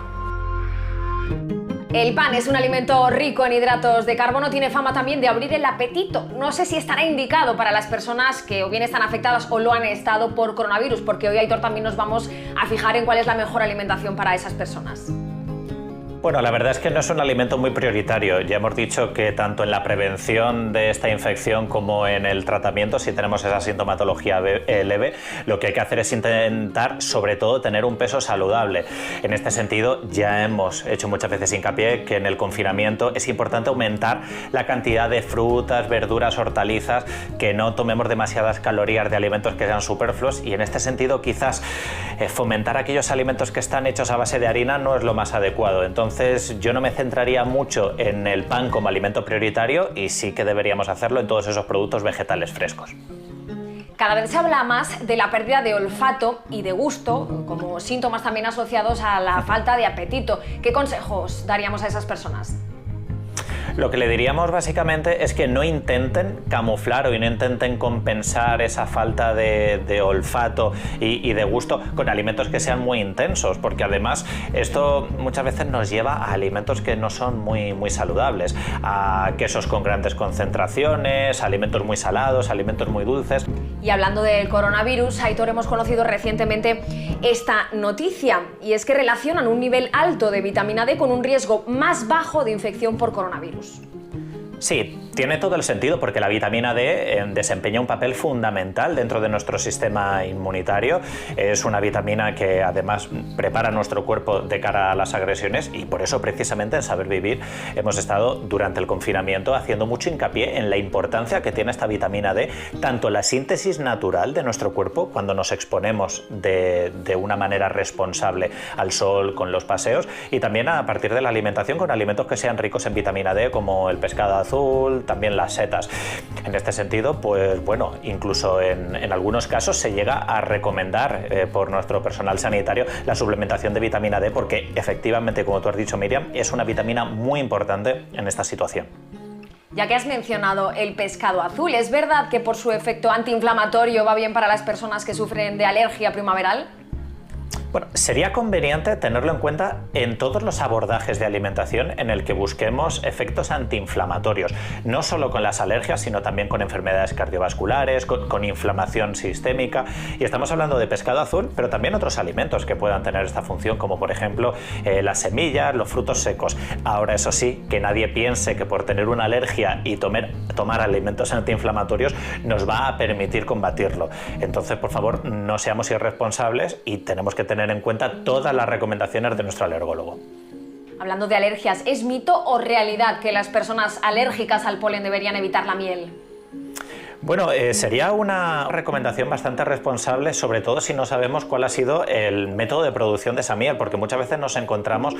El pan es un alimento rico en hidratos de carbono, tiene fama también de abrir el apetito. No sé si estará indicado para las personas que o bien están afectadas o lo han estado por coronavirus, porque hoy, Aitor, también nos vamos a fijar en cuál es la mejor alimentación para esas personas.
Bueno, la verdad es que no es un alimento muy prioritario. Ya hemos dicho que tanto en la prevención de esta infección como en el tratamiento, si tenemos esa sintomatología leve, lo que hay que hacer es intentar, sobre todo, tener un peso saludable. En este sentido, ya hemos hecho muchas veces hincapié que en el confinamiento es importante aumentar la cantidad de frutas, verduras, hortalizas, que no tomemos demasiadas calorías de alimentos que sean superfluos, y en este sentido quizás fomentar aquellos alimentos que están hechos a base de harina no es lo más adecuado. Entonces yo no me centraría mucho en el pan como alimento prioritario y sí que deberíamos hacerlo en todos esos productos vegetales frescos.
Cada vez se habla más de la pérdida de olfato y de gusto, como síntomas también asociados a la falta de apetito. ¿Qué consejos daríamos a esas personas?
Lo que le diríamos básicamente es que no intenten camuflar o no intenten compensar esa falta de olfato y de gusto con alimentos que sean muy intensos, porque además esto muchas veces nos lleva a alimentos que no son muy saludables, a quesos con grandes concentraciones, alimentos muy salados, alimentos muy dulces.
Y hablando del coronavirus, Aitor, hemos conocido recientemente esta noticia, y es que relacionan un nivel alto de vitamina D con un riesgo más bajo de infección por coronavirus.
Sí, tiene todo el sentido porque la vitamina D desempeña un papel fundamental dentro de nuestro sistema inmunitario. Es una vitamina que además prepara nuestro cuerpo de cara a las agresiones y por eso precisamente en Saber Vivir hemos estado durante el confinamiento haciendo mucho hincapié en la importancia que tiene esta vitamina D, tanto la síntesis natural de nuestro cuerpo cuando nos exponemos de una manera responsable al sol con los paseos y también a partir de la alimentación con alimentos que sean ricos en vitamina D como el pescado azul, también las setas. En este sentido, pues bueno, incluso en algunos casos se llega a recomendar por nuestro personal sanitario la suplementación de vitamina D porque efectivamente, como tú has dicho, Miriam, es una vitamina muy importante en esta situación.
Ya que has mencionado el pescado azul, ¿es verdad que por su efecto antiinflamatorio va bien para las personas que sufren de alergia primaveral?
Bueno, sería conveniente tenerlo en cuenta en todos los abordajes de alimentación en el que busquemos efectos antiinflamatorios, no solo con las alergias, sino también con enfermedades cardiovasculares, con inflamación sistémica. Y estamos hablando de pescado azul, pero también otros alimentos que puedan tener esta función, como por ejemplo las semillas, los frutos secos. Ahora, eso sí, que nadie piense que por tener una alergia y tomar alimentos antiinflamatorios nos va a permitir combatirlo. Entonces, por favor, no seamos irresponsables y tenemos que tener en cuenta todas las recomendaciones de nuestro alergólogo.
Hablando de alergias, ¿es mito o realidad que las personas alérgicas al polen deberían evitar la miel?
Bueno, sería una recomendación bastante responsable, sobre todo si no sabemos cuál ha sido el método de producción de esa miel, porque muchas veces nos encontramos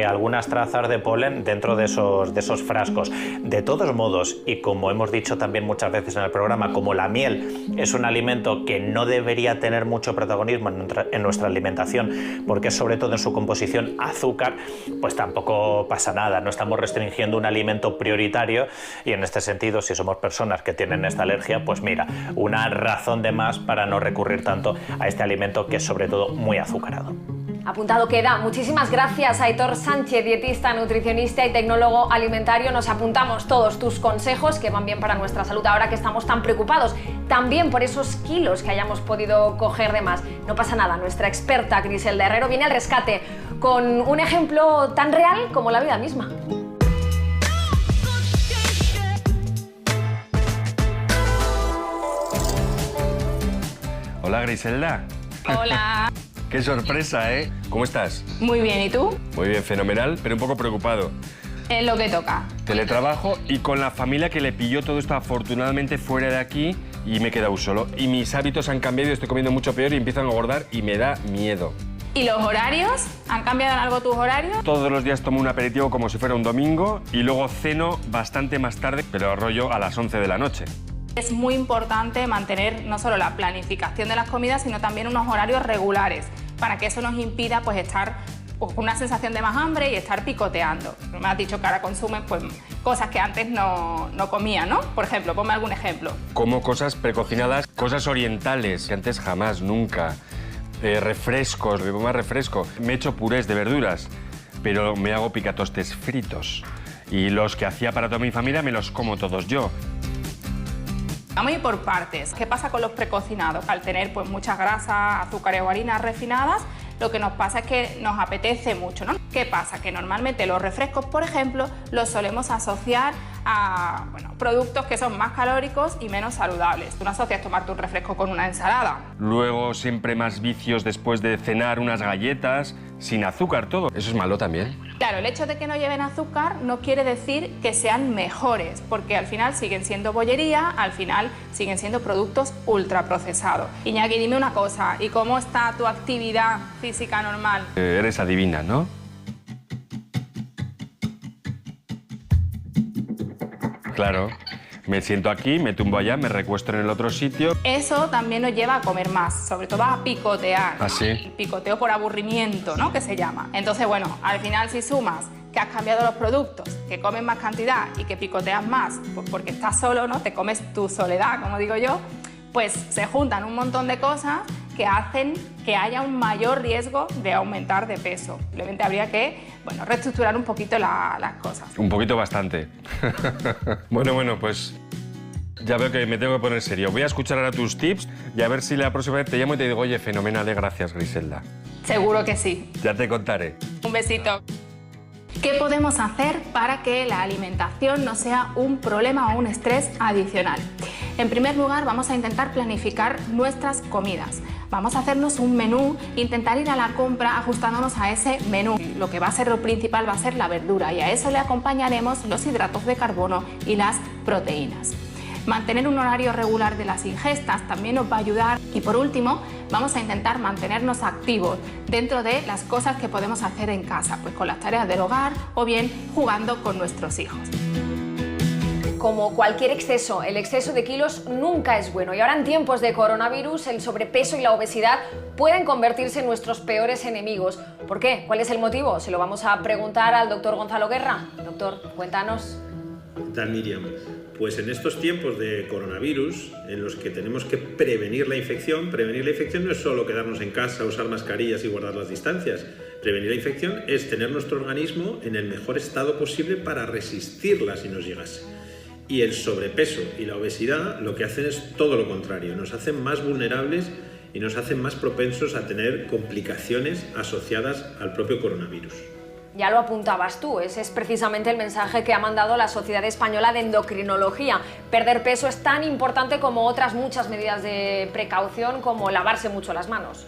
algunas trazas de polen dentro de esos frascos. De todos modos, y como hemos dicho también muchas veces en el programa, como la miel es un alimento que no debería tener mucho protagonismo en nuestra alimentación, porque es sobre todo en su composición azúcar, pues tampoco pasa nada, no estamos restringiendo un alimento prioritario y en este sentido, si somos personas que tienen esta alergia, pues mira, una razón de más para no recurrir tanto a este alimento que es sobre todo muy azucarado.
Apuntado queda. Muchísimas gracias, Aitor Sánchez, dietista, nutricionista y tecnólogo alimentario. Nos apuntamos todos tus consejos que van bien para nuestra salud ahora que estamos tan preocupados. También por esos kilos que hayamos podido coger de más. No pasa nada, nuestra experta Griselda Herrero viene al rescate con un ejemplo tan real como la vida misma.
Hola, Griselda.
Hola.
Qué sorpresa, ¿eh? ¿Cómo estás?
Muy bien, ¿y tú?
Muy bien, fenomenal, pero un poco preocupado.
Es lo que toca.
Teletrabajo y con la familia que le pilló todo esto afortunadamente fuera de aquí y me he quedado solo. Y mis hábitos han cambiado y estoy comiendo mucho peor y empiezan a engordar y me da miedo.
¿Y los horarios? ¿Han cambiado en algo tus horarios?
Todos los días tomo un aperitivo como si fuera un domingo y luego ceno bastante más tarde, pero rollo a las 11 de la noche.
Es muy importante mantener no solo la planificación de las comidas, sino también unos horarios regulares, para que eso nos impida pues, estar con una sensación de más hambre y estar picoteando. Me has dicho que ahora consumes pues, cosas que antes no comía, ¿no? Por ejemplo, ponme algún ejemplo.
Como cosas precocinadas, cosas orientales, que antes jamás, nunca. Refrescos, bebo más refresco. Me echo purés de verduras, pero me hago picatostes fritos. Y los que hacía para toda mi familia me los como todos yo.
Vamos a ir por partes. ¿Qué pasa con los precocinados? Al tener pues, muchas grasas, azúcares o harinas refinadas, lo que nos pasa es que nos apetece mucho, ¿no? ¿Qué pasa? Que normalmente los refrescos, por ejemplo, los solemos asociar a productos que son más calóricos y menos saludables. Tú no asocias tomarte un refresco con una ensalada.
Luego siempre más vicios después de cenar, unas galletas, sin azúcar todo. Eso es malo también.
Claro, el hecho de que no lleven azúcar no quiere decir que sean mejores, porque al final siguen siendo bollería, al final siguen siendo productos ultraprocesados. Iñaki, dime una cosa, ¿y cómo está tu actividad física normal?
Eres adivina, ¿no? Claro, Me siento aquí, me tumbo allá, me recuesto en el otro sitio.
Eso también nos lleva a comer más, sobre todo a picotear.
¿Ah, sí?
El picoteo por aburrimiento, ¿no?, que se llama. Entonces, bueno, al final si sumas que has cambiado los productos, que comes más cantidad y que picoteas más, pues porque estás solo, ¿no?, te comes tu soledad, como digo yo, pues se juntan un montón de cosas que hacen que haya un mayor riesgo de aumentar de peso. Simplemente habría que, bueno, reestructurar un poquito las cosas.
Un poquito bastante. Bueno, pues ya veo que me tengo que poner serio. Voy a escuchar ahora tus tips y a ver si la próxima vez te llamo y te digo, oye, fenomenal, gracias, Griselda.
Seguro que sí.
Ya te contaré.
Un besito. ¿Qué podemos hacer para que la alimentación no sea un problema o un estrés adicional? En primer lugar, vamos a intentar planificar nuestras comidas. Vamos a hacernos un menú, intentar ir a la compra ajustándonos a ese menú. Lo que va a ser lo principal va a ser la verdura y a eso le acompañaremos los hidratos de carbono y las proteínas. Mantener un horario regular de las ingestas también nos va a ayudar. Y por último, vamos a intentar mantenernos activos dentro de las cosas que podemos hacer en casa, pues con las tareas del hogar o bien jugando con nuestros hijos.
Como cualquier exceso, el exceso de kilos nunca es bueno y ahora en tiempos de coronavirus el sobrepeso y la obesidad pueden convertirse en nuestros peores enemigos. ¿Por qué? ¿Cuál es el motivo? Se lo vamos a preguntar al doctor Gonzalo Guerra. Doctor, cuéntanos.
¿Qué tal, Miriam? Pues en estos tiempos de coronavirus, en los que tenemos que prevenir la infección no es solo quedarnos en casa, usar mascarillas y guardar las distancias. Prevenir la infección es tener nuestro organismo en el mejor estado posible para resistirla si nos llegase. Y el sobrepeso y la obesidad lo que hacen es todo lo contrario, nos hacen más vulnerables y nos hacen más propensos a tener complicaciones asociadas al propio coronavirus.
Ya lo apuntabas tú, ese es precisamente el mensaje que ha mandado la Sociedad Española de Endocrinología. Perder peso es tan importante como otras muchas medidas de precaución, como lavarse mucho las manos.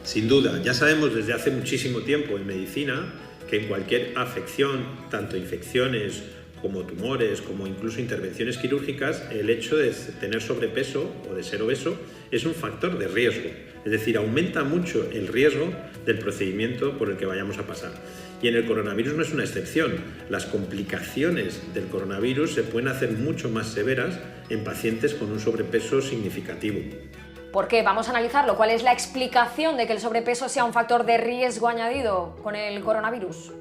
Sin duda, ya sabemos desde hace muchísimo tiempo en medicina que en cualquier afección, tanto infecciones como tumores, como incluso intervenciones quirúrgicas, el hecho de tener sobrepeso o de ser obeso es un factor de riesgo. Es decir, aumenta mucho el riesgo del procedimiento por el que vayamos a pasar. Y en el coronavirus no es una excepción. Las complicaciones del coronavirus se pueden hacer mucho más severas en pacientes con un sobrepeso significativo.
¿Por qué? Vamos a analizarlo. ¿Cuál es la explicación de que el sobrepeso sea un factor de riesgo añadido con el coronavirus?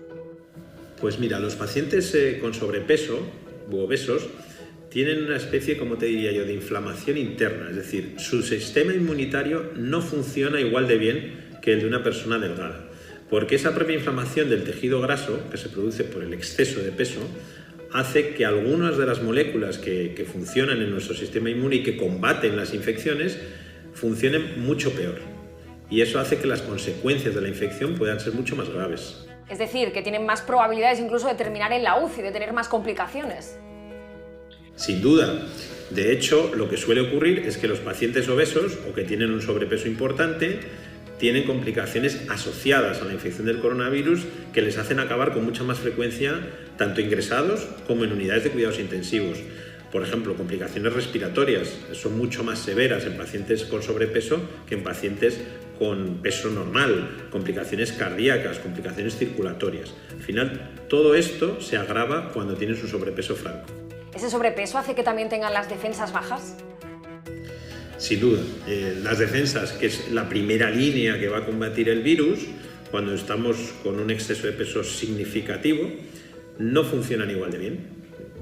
Pues mira, los pacientes con sobrepeso u obesos tienen una especie, como te diría yo, de inflamación interna. Es decir, su sistema inmunitario no funciona igual de bien que el de una persona delgada. Porque esa propia inflamación del tejido graso, que se produce por el exceso de peso, hace que algunas de las moléculas que funcionan en nuestro sistema inmune y que combaten las infecciones funcionen mucho peor. Y eso hace que las consecuencias de la infección puedan ser mucho más graves.
Es decir, que tienen más probabilidades incluso de terminar en la UCI, de tener más complicaciones.
Sin duda. De hecho, lo que suele ocurrir es que los pacientes obesos o que tienen un sobrepeso importante tienen complicaciones asociadas a la infección del coronavirus que les hacen acabar con mucha más frecuencia tanto ingresados como en unidades de cuidados intensivos. Por ejemplo, complicaciones respiratorias son mucho más severas en pacientes con sobrepeso que en pacientes con peso normal, complicaciones cardíacas, complicaciones circulatorias. Al final, todo esto se agrava cuando tienes un sobrepeso franco.
¿Ese sobrepeso hace que también tengan las defensas bajas?
Sin duda. Las defensas, que es la primera línea que va a combatir el virus, cuando estamos con un exceso de peso significativo, no funcionan igual de bien.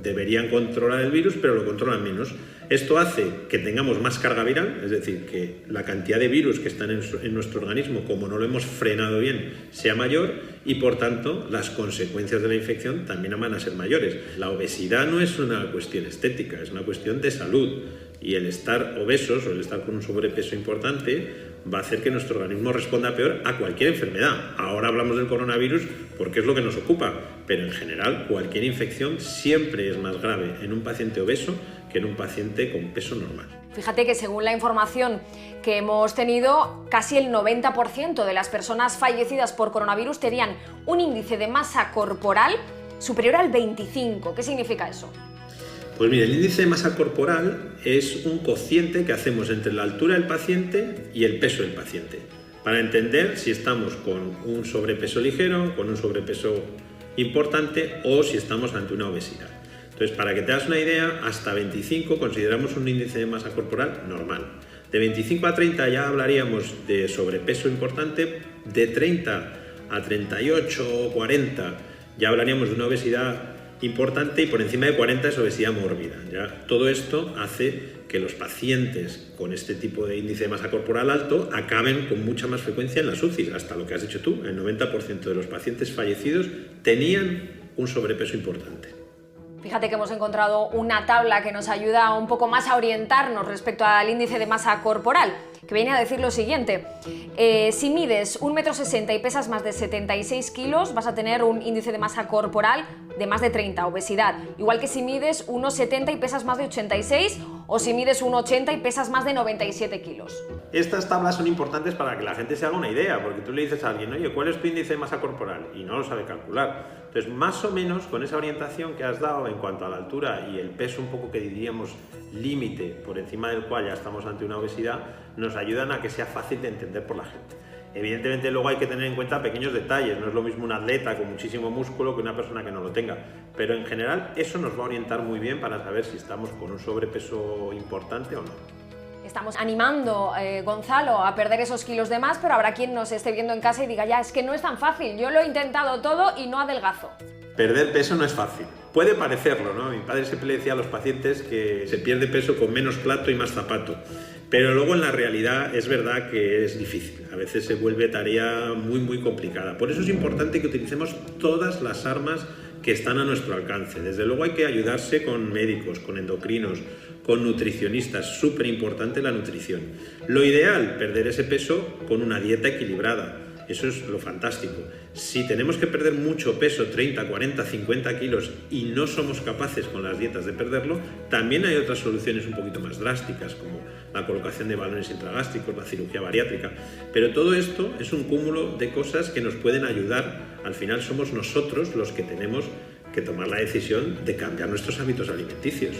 Deberían controlar el virus, pero lo controlan menos. Esto hace que tengamos más carga viral, es decir, que la cantidad de virus que están en nuestro organismo, como no lo hemos frenado bien, sea mayor y, por tanto, las consecuencias de la infección también van a ser mayores. La obesidad no es una cuestión estética, es una cuestión de salud. Y el estar obesos o el estar con un sobrepeso importante va a hacer que nuestro organismo responda peor a cualquier enfermedad. Ahora hablamos del coronavirus porque es lo que nos ocupa, pero en general cualquier infección siempre es más grave en un paciente obeso que en un paciente con peso normal.
Fíjate que según la información que hemos tenido, casi el 90% de las personas fallecidas por coronavirus tenían un índice de masa corporal superior al 25. ¿Qué significa eso?
Pues mira, el índice de masa corporal es un cociente que hacemos entre la altura del paciente y el peso del paciente, para entender si estamos con un sobrepeso ligero, con un sobrepeso importante o si estamos ante una obesidad. Entonces, para que te hagas una idea, hasta 25 consideramos un índice de masa corporal normal. De 25 a 30 ya hablaríamos de sobrepeso importante, de 30 a 38 o 40 ya hablaríamos de una obesidad importante y por encima de 40 es obesidad mórbida. ¿Ya? Todo esto hace que los pacientes con este tipo de índice de masa corporal alto acaben con mucha más frecuencia en las UCIs, hasta lo que has dicho tú, el 90% de los pacientes fallecidos tenían un sobrepeso importante.
Fíjate que hemos encontrado una tabla que nos ayuda un poco más a orientarnos respecto al índice de masa corporal, que viene a decir lo siguiente: si mides 1,60 m y pesas más de 76 kilos, vas a tener un índice de masa corporal de más de 30, obesidad. Igual que si mides 1,70 m y pesas más de 86, o si mides 1,80 m y pesas más de 97 kilos.
Estas tablas son importantes para que la gente se haga una idea, porque tú le dices a alguien, oye, ¿cuál es tu índice de masa corporal? Y no lo sabe calcular. Entonces, más o menos, con esa orientación que has dado en cuanto a la altura y el peso un poco que diríamos límite, por encima del cual ya estamos ante una obesidad, nos ayudan a que sea fácil de entender por la gente. Evidentemente, luego hay que tener en cuenta pequeños detalles, no es lo mismo un atleta con muchísimo músculo que una persona que no lo tenga, pero en general eso nos va a orientar muy bien para saber si estamos con un sobrepeso importante o no.
Estamos animando, Gonzalo, a perder esos kilos de más, pero habrá quien nos esté viendo en casa y diga, ya, es que no es tan fácil, yo lo he intentado todo y no adelgazo.
Perder peso no es fácil. Puede parecerlo, ¿no? Mi padre siempre le decía a los pacientes que se pierde peso con menos plato y más zapato. Pero luego en la realidad es verdad que es difícil. A veces se vuelve tarea muy complicada. Por eso es importante que utilicemos todas las armas que están a nuestro alcance. Desde luego hay que ayudarse con médicos, con endocrinos, con nutricionistas. Súper importante la nutrición. Lo ideal, perder ese peso con una dieta equilibrada. Eso es lo fantástico. Si tenemos que perder mucho peso, 30, 40, 50 kilos, y no somos capaces con las dietas de perderlo, también hay otras soluciones un poquito más drásticas, como la colocación de balones intragástricos, la cirugía bariátrica. Pero todo esto es un cúmulo de cosas que nos pueden ayudar. Al final somos nosotros los que tenemos que tomar la decisión de cambiar nuestros hábitos alimenticios.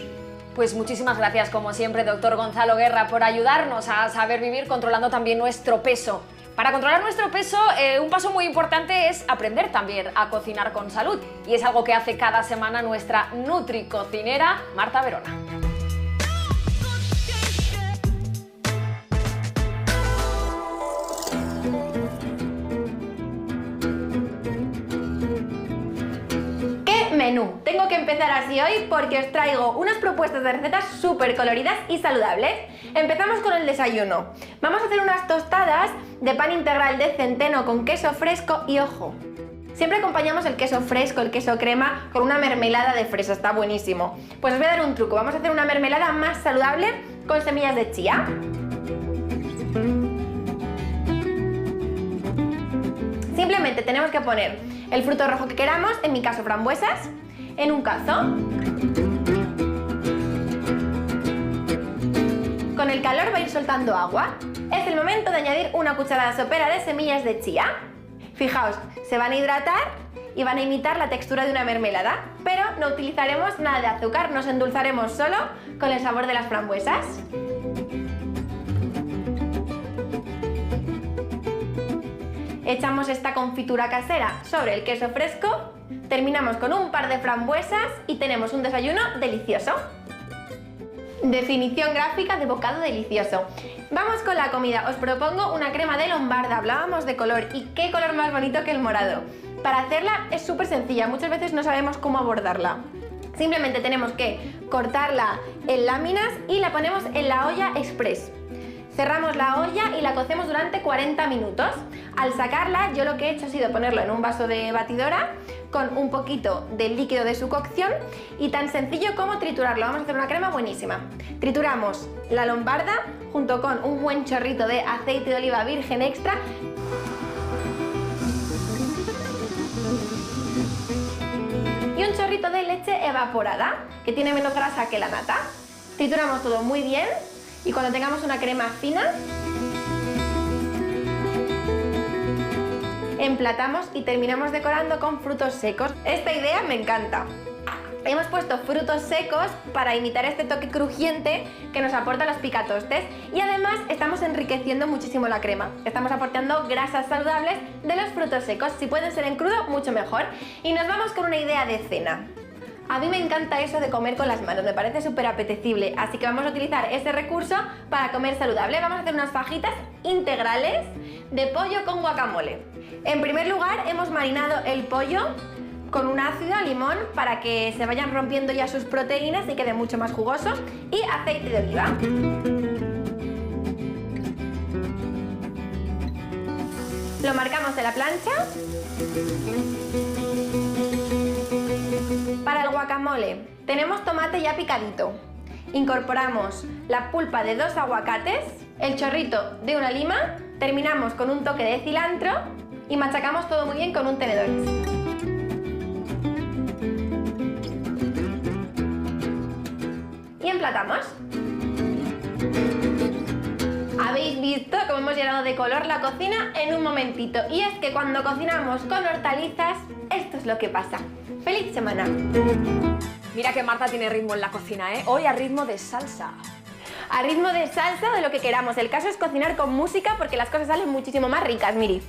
Pues muchísimas gracias, como siempre, doctor Gonzalo Guerra, por ayudarnos a saber vivir controlando también nuestro peso. Para controlar nuestro peso, un paso muy importante es aprender también a cocinar con salud. Y es algo que hace cada semana nuestra nutricocinera Marta Verona.
Menú. Tengo que empezar así hoy porque os traigo unas propuestas de recetas súper coloridas y saludables. Empezamos con el desayuno. Vamos a hacer unas tostadas de pan integral de centeno con queso fresco y ojo, siempre acompañamos el queso fresco, el queso crema, con una mermelada de fresa, está buenísimo. Pues os voy a dar un truco, vamos a hacer una mermelada más saludable con semillas de chía. Simplemente tenemos que poner el fruto rojo que queramos, en mi caso frambuesas, en un cazo. Con el calor va a ir soltando agua. Es el momento de añadir una cucharada sopera de semillas de chía. Fijaos, se van a hidratar y van a imitar la textura de una mermelada, pero no utilizaremos nada de azúcar, nos endulzaremos solo con el sabor de las frambuesas. Echamos esta confitura casera sobre el queso fresco, terminamos con un par de frambuesas y tenemos un desayuno delicioso. Definición gráfica de bocado delicioso. Vamos con la comida, os propongo una crema de lombarda, hablábamos de color y qué color más bonito que el morado. Para hacerla es súper sencilla, muchas veces no sabemos cómo abordarla. Simplemente tenemos que cortarla en láminas y la ponemos en la olla express. Cerramos la olla y la cocemos durante 40 minutos. Al sacarla, yo lo que he hecho ha sido ponerlo en un vaso de batidora con un poquito del líquido de su cocción y tan sencillo como triturarlo. Vamos a hacer una crema buenísima. Trituramos la lombarda junto con un buen chorrito de aceite de oliva virgen extra. Y un chorrito de leche evaporada, que tiene menos grasa que la nata. Trituramos todo muy bien. Y cuando tengamos una crema fina, emplatamos y terminamos decorando con frutos secos. Esta idea me encanta. Hemos puesto frutos secos para imitar este toque crujiente que nos aportan los picatostes y además estamos enriqueciendo muchísimo la crema. Estamos aportando grasas saludables de los frutos secos. Si pueden ser en crudo, mucho mejor. Y nos vamos con una idea de cena. A mí me encanta eso de comer con las manos, me parece súper apetecible, así que vamos a utilizar ese recurso para comer saludable. Vamos a hacer unas fajitas integrales de pollo con guacamole. En primer lugar, hemos marinado el pollo con un ácido, limón, para que se vayan rompiendo ya sus proteínas y quede mucho más jugoso, y aceite de oliva. Lo marcamos en la plancha. Para el guacamole tenemos tomate ya picadito. Incorporamos la pulpa de 2 aguacates, el chorrito de una lima, terminamos con un toque de cilantro y machacamos todo muy bien con un tenedor. Y emplatamos. Habéis visto cómo hemos llenado de color la cocina en un momentito. Y es que cuando cocinamos con hortalizas, esto es lo que pasa. ¡Feliz semana!
Mira que Marta tiene ritmo en la cocina, ¿eh? Hoy a ritmo de salsa.
A ritmo de salsa, de lo que queramos. El caso es cocinar con música porque las cosas salen muchísimo más ricas, Miri.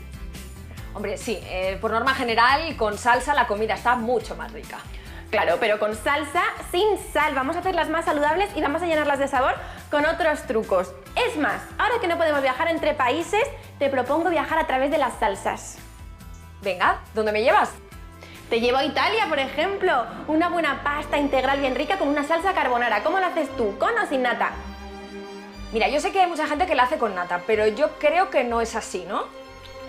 Hombre, sí, por norma general, con salsa la comida está mucho más rica.
Claro, pero con salsa sin sal. Vamos a hacerlas más saludables y vamos a llenarlas de sabor con otros trucos. Es más, ahora que no podemos viajar entre países, te propongo viajar a través de las salsas.
Venga, ¿dónde me llevas?
Te llevo a Italia, por ejemplo. Una buena pasta integral bien rica con una salsa carbonara. ¿Cómo la haces tú? ¿Con o sin nata?
Mira, yo sé que hay mucha gente que la hace con nata, pero yo creo que no es así, ¿no?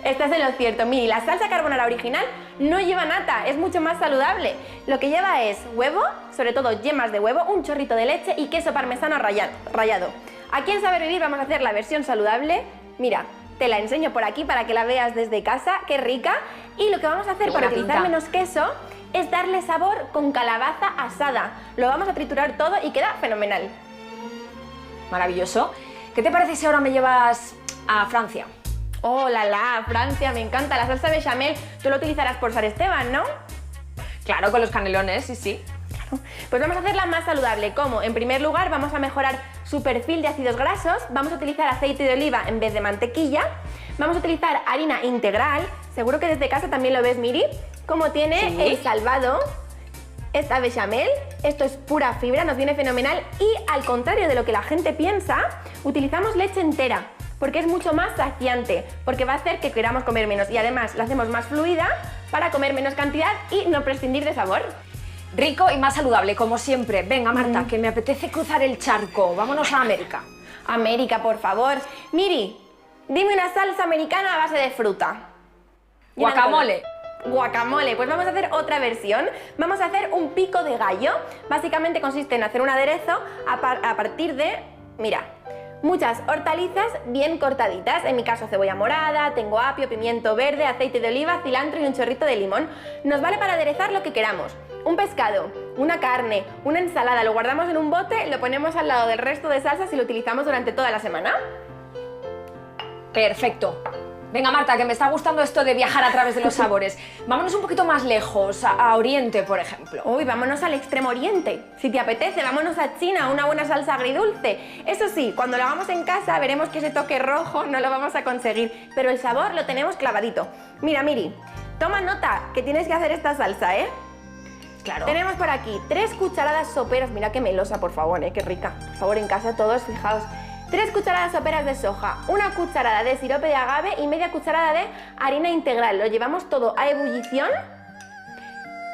Estás en lo cierto, Miri. La salsa carbonara original no lleva nata, es mucho más saludable. Lo que lleva es huevo, sobre todo yemas de huevo, un chorrito de leche y queso parmesano rallado. Aquí en Saber Vivir vamos a hacer la versión saludable. Mira, te la enseño por aquí para que la veas desde casa, qué rica. Y lo que vamos a hacer para utilizar menos queso es darle sabor con calabaza asada. Lo vamos a triturar todo y queda fenomenal.
Maravilloso. ¿Qué te parece si ahora me llevas a Francia?
¡Oh, la Francia! Me encanta la salsa bechamel. Tú lo utilizarás por San Esteban, ¿no?
Claro, con los canelones, sí.
Claro. Pues vamos a hacerla más saludable. ¿Cómo? En primer lugar, vamos a mejorar su perfil de ácidos grasos. Vamos a utilizar aceite de oliva en vez de mantequilla. Vamos a utilizar harina integral. Seguro que desde casa también lo ves, Miri. Como tiene el salvado, esta bechamel. Esto es pura fibra, nos viene fenomenal. Y al contrario de lo que la gente piensa, utilizamos leche entera, porque es mucho más saciante, porque va a hacer que queramos comer menos y además la hacemos más fluida para comer menos cantidad y no prescindir de sabor.
Rico y más saludable, como siempre. Venga, Marta, que me apetece cruzar el charco. Vámonos a América.
América, por favor. Miri, dime una salsa americana a base de fruta.
Guacamole.
Guacamole, pues vamos a hacer otra versión. Vamos a hacer un pico de gallo. Básicamente consiste en hacer un aderezo a partir de, mira, muchas hortalizas bien cortaditas. En mi caso cebolla morada, tengo apio, pimiento verde, aceite de oliva, cilantro y un chorrito de limón. Nos vale para aderezar lo que queramos. Un pescado, una carne, una ensalada, lo guardamos en un bote, lo ponemos al lado del resto de salsas y lo utilizamos durante toda la semana.
Perfecto. Venga, Marta, que me está gustando esto de viajar a través de los sabores. Vámonos un poquito más lejos, a Oriente, por ejemplo.
Uy, vámonos al extremo oriente. Si te apetece, vámonos a China, una buena salsa agridulce. Eso sí, cuando lo hagamos en casa veremos que ese toque rojo no lo vamos a conseguir, pero el sabor lo tenemos clavadito. Mira, Miri, toma nota que tienes que hacer esta salsa, ¿eh?
Claro.
Tenemos por aquí 3 cucharadas soperas, mira qué melosa, por favor, qué rica. Por favor, en casa todos, fijaos. 3 cucharadas soperas de soja, 1 cucharada de sirope de agave y media cucharada de harina integral. Lo llevamos todo a ebullición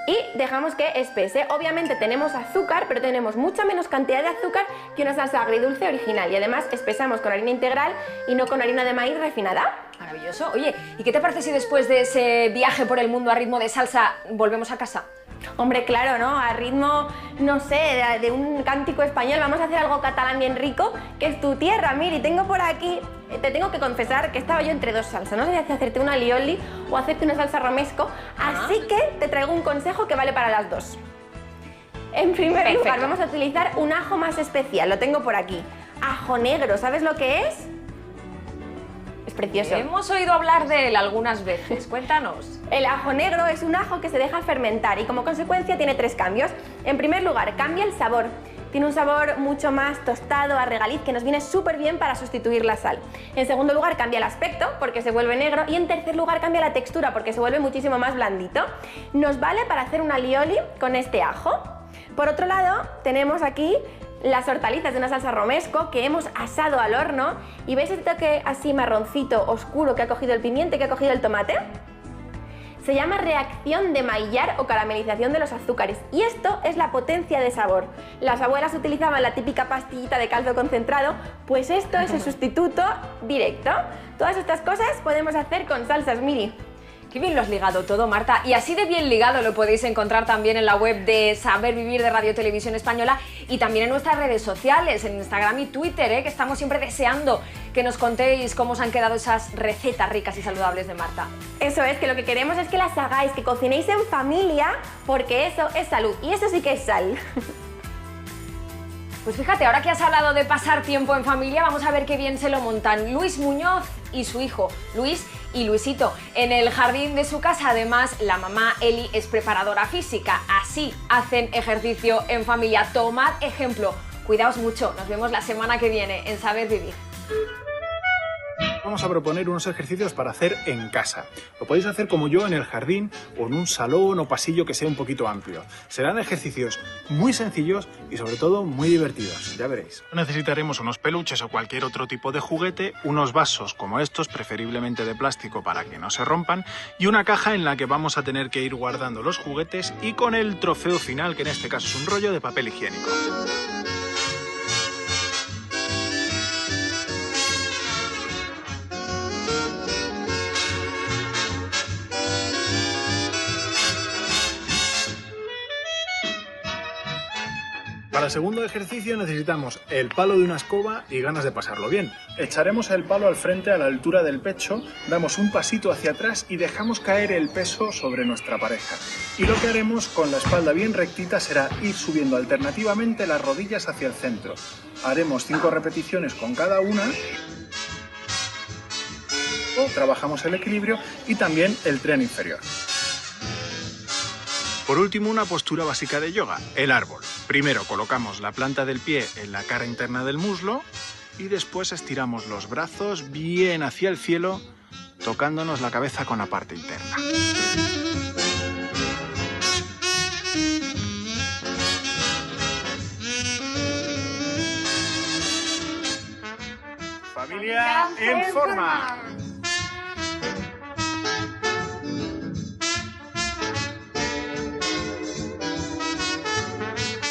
y dejamos que espese. Obviamente tenemos azúcar, pero tenemos mucha menos cantidad de azúcar que una salsa agridulce original. Y además espesamos con harina integral y no con harina de maíz refinada.
Maravilloso. Oye, ¿y qué te parece si después de ese viaje por el mundo a ritmo de salsa volvemos a casa?
Hombre, claro, ¿no? A ritmo, no sé, de un cántico español. Vamos a hacer algo catalán bien rico, que es tu tierra, Miri. Tengo por aquí, te tengo que confesar que estaba yo entre 2 salsas. No sabía si hacerte una alioli o hacerte una salsa romesco, así que te traigo un consejo que vale para las 2. En primer lugar, vamos a utilizar un ajo más especial. Lo tengo por aquí. Ajo negro, ¿sabes lo que es? Es precioso.
Hemos oído hablar de él algunas veces, cuéntanos.
El ajo negro es un ajo que se deja fermentar y como consecuencia tiene 3 cambios. En primer lugar, cambia el sabor. Tiene un sabor mucho más tostado, a regaliz, que nos viene súper bien para sustituir la sal. En segundo lugar, cambia el aspecto, porque se vuelve negro. Y en tercer lugar, cambia la textura, porque se vuelve muchísimo más blandito. Nos vale para hacer un alioli con este ajo. Por otro lado, tenemos aquí las hortalizas de una salsa romesco que hemos asado al horno. ¿Y veis este toque así marroncito, oscuro que ha cogido el pimiento y que ha cogido el tomate? Se llama reacción de Maillard o caramelización de los azúcares, y esto es la potencia de sabor. Las abuelas utilizaban la típica pastillita de caldo concentrado, pues esto es el sustituto directo. Todas estas cosas podemos hacer con salsas, Miri.
Qué bien lo has ligado todo, Marta. Y así de bien ligado lo podéis encontrar también en la web de Saber Vivir de Radio Televisión Española y también en nuestras redes sociales, en Instagram y Twitter, que estamos siempre deseando que nos contéis cómo os han quedado esas recetas ricas y saludables de Marta.
Eso es, que lo que queremos es que las hagáis, que cocinéis en familia, porque eso es salud y eso sí que es sal.
Pues fíjate, ahora que has hablado de pasar tiempo en familia, vamos a ver qué bien se lo montan Luis Muñoz y su hijo, Luis y Luisito. En el jardín de su casa, además, la mamá Eli es preparadora física. Así hacen ejercicio en familia. Tomad ejemplo. Cuidaos mucho. Nos vemos la semana que viene en Saber Vivir.
Vamos a proponer unos ejercicios para hacer en casa. Lo podéis hacer como yo en el jardín o en un salón o pasillo que sea un poquito amplio. Serán ejercicios muy sencillos y sobre todo muy divertidos, ya veréis. Necesitaremos unos peluches o cualquier otro tipo de juguete, unos vasos como estos, preferiblemente de plástico para que no se rompan, y una caja en la que vamos a tener que ir guardando los juguetes y con el trofeo final, que en este caso es un rollo de papel higiénico. Para el segundo ejercicio necesitamos el palo de una escoba y ganas de pasarlo bien. Echaremos el palo al frente a la altura del pecho, damos un pasito hacia atrás y dejamos caer el peso sobre nuestra pareja. Y lo que haremos con la espalda bien rectita será ir subiendo alternativamente las rodillas hacia el centro. Haremos 5 repeticiones con cada una. Trabajamos el equilibrio y también el tren inferior. Por último, una postura básica de yoga, el árbol. Primero colocamos la planta del pie en la cara interna del muslo y después estiramos los brazos bien hacia el cielo, tocándonos la cabeza con la parte interna. Familia en forma.